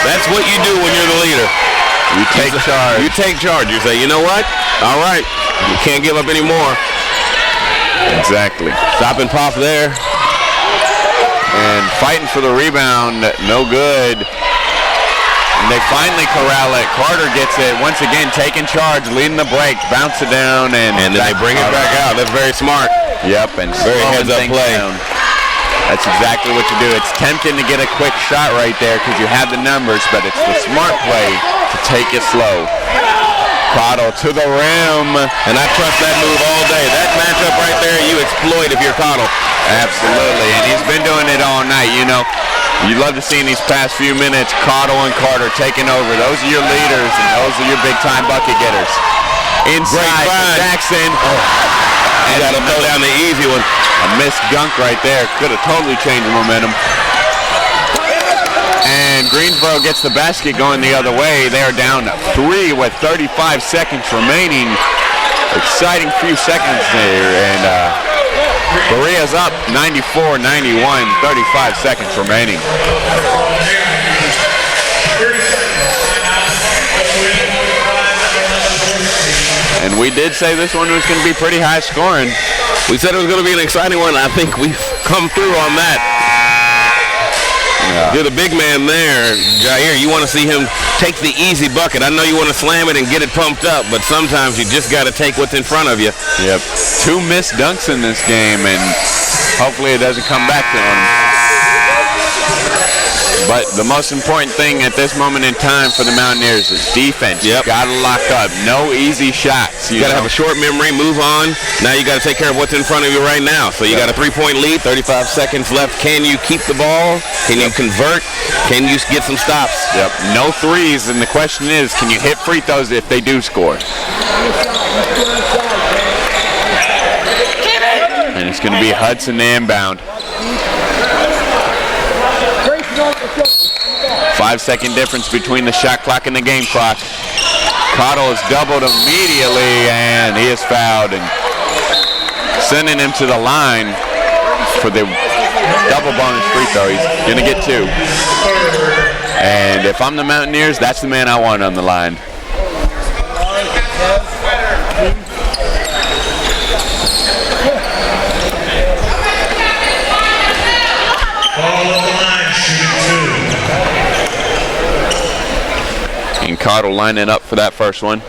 That's what you do when you're the leader. You take charge. You take charge. You say, you know what? All right. You can't give up any more. Exactly. Stop and pop there. And fighting for the rebound, no good. And they finally corral it. Carter gets it. Once again, taking charge, leading the break, bounce it down, and then they bring it back out. That's very smart. Yep, and very heads-up play. Down. That's exactly what you do. It's tempting to get a quick shot right there because you have the numbers, but it's the smart play to take it slow. Cottle to the rim. And I trust that move all day. That matchup right there, you exploit if you're Cottle. Absolutely, and he's been doing it all night. You know, you love to see in these past few minutes Cottle and Carter taking over. Those are your leaders, and those are your big-time bucket getters. Inside to Jackson. You got to throw down the easy one. A missed dunk right there. Could have totally changed the momentum. And Greensboro gets the basket going the other way. They are down 3 with 35 seconds remaining. Exciting few seconds there. And Berea's up 94-91, 35 seconds remaining. And we did say this one was going to be pretty high scoring. We said it was going to be an exciting one. I think we've come through on that. Yeah. You're the big man there, Jair. You want to see him take the easy bucket. I know you want to slam it and get it pumped up, but sometimes you just got to take what's in front of you. Yep. 2 missed dunks in this game, and hopefully it doesn't come back to him. But the most important thing at this moment in time for the Mountaineers is defense. Yep. You got to lock up. No easy shots. You got to have a short memory, move on. Now you got to take care of what's in front of you right now. So you got a 3-point lead, 35 seconds left. Can you keep the ball? Can you convert? Can you get some stops? Yep. No threes, and the question is, can you hit free throws if they do score? And it's going to be Hudson to inbound. 5-second difference between the shot clock and the game clock. Cottle is doubled immediately, and he is fouled, and sending him to the line for the double bonus free throw. He's going to get 2. And if I'm the Mountaineers, that's the man I want on the line. And Cottle lining up for that first one.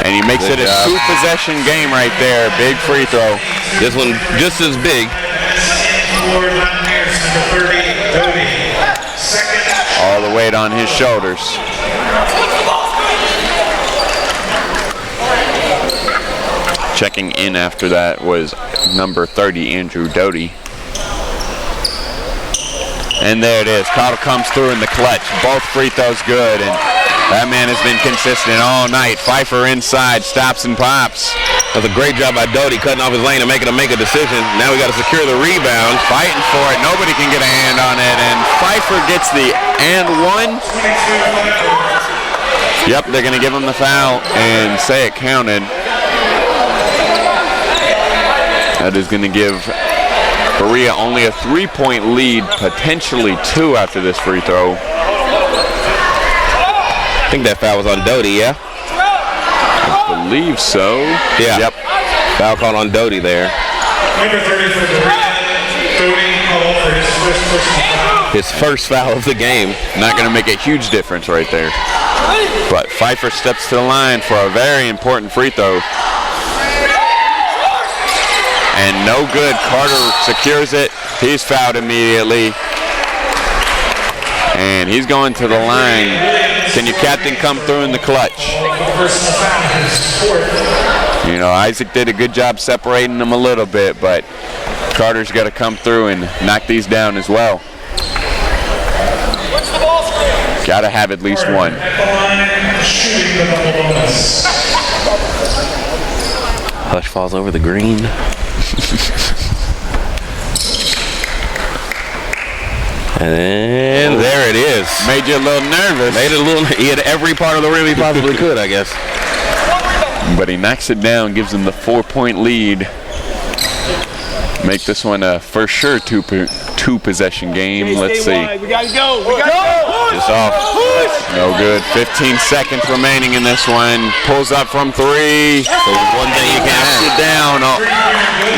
And he makes it a 2-possession game right there. Big free throw. This one just as big. All the weight on his shoulders. Checking in after that was number 30, Andrew Doty. And there it is. Cottle comes through in the clutch. Both free throws good, and that man has been consistent all night. Pfeiffer inside, stops and pops. That's a great job by Doty cutting off his lane and making him make a decision. Now we got to secure the rebound. Fighting for it. Nobody can get a hand on it, and Pfeiffer gets the and one. Yep, they're going to give him the foul and say it counted. That is going to give Berea only a 3-point lead, potentially 2 after this free throw. I think that foul was on Doty, yeah? I believe so. Yeah. Yep. Foul called on Doty there. Number 30 for Berea, Doty called for his first personal foul. His first foul of the game. Not going to make a huge difference right there. But Pfeiffer steps to the line for a very important free throw. And no good. Carter secures it. He's fouled immediately. And he's going to the line. Can your captain come through in the clutch? You know, Isaac did a good job separating them a little bit, but Carter's got to come through and knock these down as well. Got to have at least one. Hush falls over the green. And there it is. Made you a little nervous. Made it a little. He had every part of the rim he possibly could, I guess. But he knocks it down, gives him the 4-point lead. Make this one a for sure two-possession game. Let's see. We gotta go. We gotta go. Just off. No good. 15 seconds remaining in this one. Pulls up from 3. So one thing you can't sit down. Oh,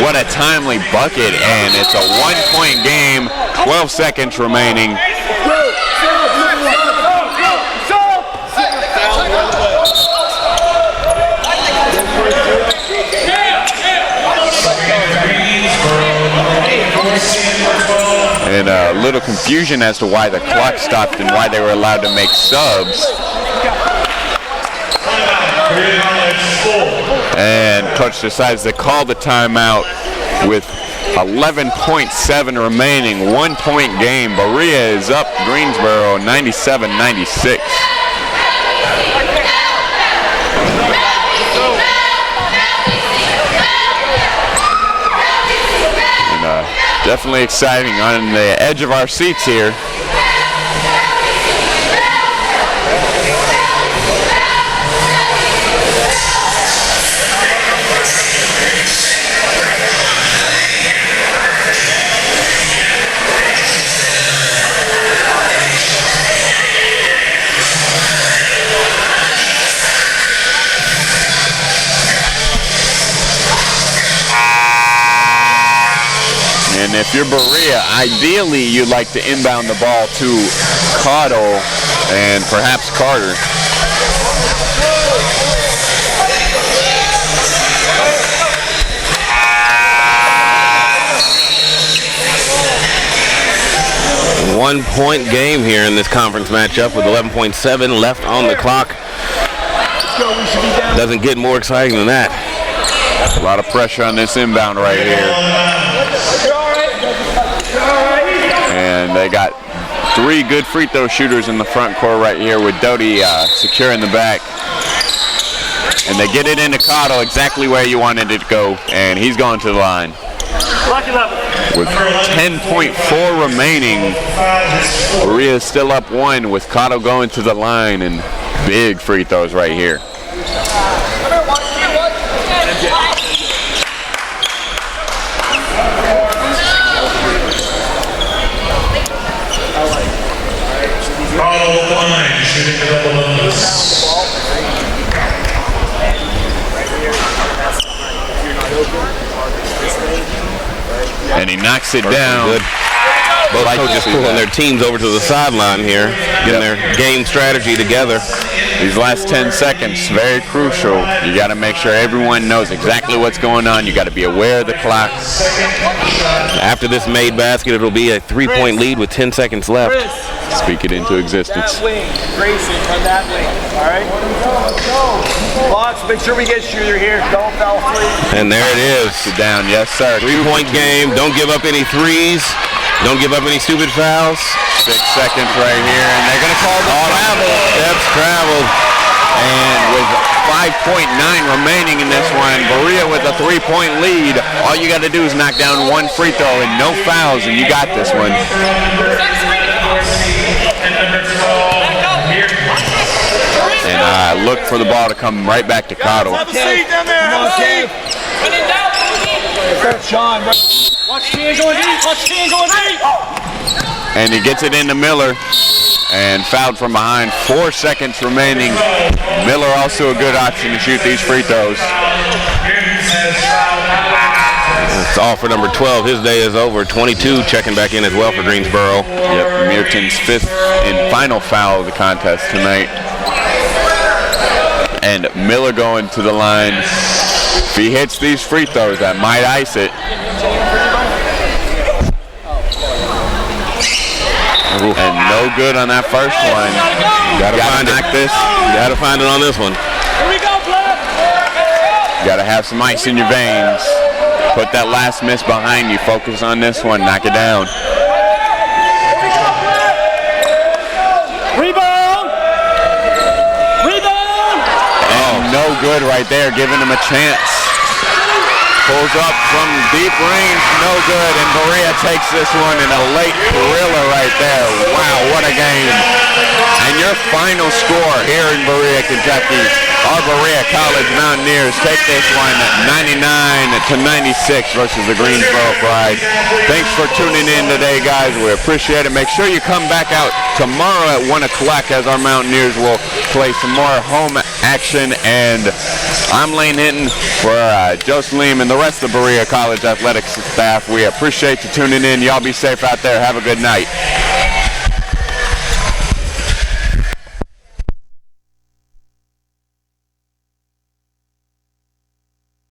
what a timely bucket, and it's a 1-point game. 12 seconds remaining. And a little confusion as to why the clock stopped and why they were allowed to make subs. And coach decides to call the timeout with 11.7 remaining, 1-point game. Berea is up Greensboro 97-96. Definitely exciting, on the edge of our seats here. And if you're Berea, ideally you'd like to inbound the ball to Cottle and perhaps Carter. One-point game here in this conference matchup with 11.7 left on the clock. Doesn't get more exciting than that. A lot of pressure on this inbound right here. And they got 3 good free throw shooters in the front court right here with Doty securing the back. And they get it into Cottle exactly where you wanted it to go, and he's going to the line. With 10.4 remaining, Berea is still up 1 with Cottle going to the line, and big free throws right here. 12 at the line, shooting the double bonus. And he knocks it down. Good. Both coaches pulling their teams over to the sideline here, getting their game strategy together. These last 10 seconds, very crucial. You got to make sure everyone knows exactly what's going on. You got to be aware of the clock. After this made basket, it'll be a 3-point lead with 10 seconds left. Speak it into existence. That wing, Grayson, on that wing. All right? Box, make sure we get shooter here. Don't foul free. And there it is. Sit down, yes sir. 3-point game. Don't give up any threes. Don't give up any stupid fouls. 6 seconds right here, and they're going to call the travel. Steps traveled. And with 5.9 remaining in this one, Berea with a 3-point lead. All you got to do is knock down one free throw and no fouls, and you got this one. And I look for the ball to come right back to Cottle. Have a seat down there. Have a seat. Sean, watch T going deep. Watch T going deep. And he gets it into Miller and fouled from behind. 4 seconds remaining. Miller also a good option to shoot these free throws. It's all for number 12. His day is over. 22 checking back in as well for Greensboro. Yep, Meerton's 5th and final foul of the contest tonight. And Miller going to the line. If he hits these free throws, that might ice it. And no good on that first one. Gotta find knock it. This. Gotta find it on this one. Here we go, Black. Gotta have some ice in your veins. Put that last miss behind you. Focus on this one. Knock it down. Rebound. Rebound. And no good right there, giving him a chance. Pulls up from deep range, no good, and Berea takes this one in a late thriller right there. Wow, what a game. And your final score here in Berea, Kentucky, our Berea College Mountaineers take this one 99-96 versus the Greensboro Pride. Thanks for tuning in today, guys. We appreciate it. Make sure you come back out tomorrow at 1 o'clock as our Mountaineers will play some more home action. And I'm Lane Hinton for Joe Saleem and the rest of Berea College athletics staff. We appreciate you tuning in. Y'all be safe out there. Have a good night.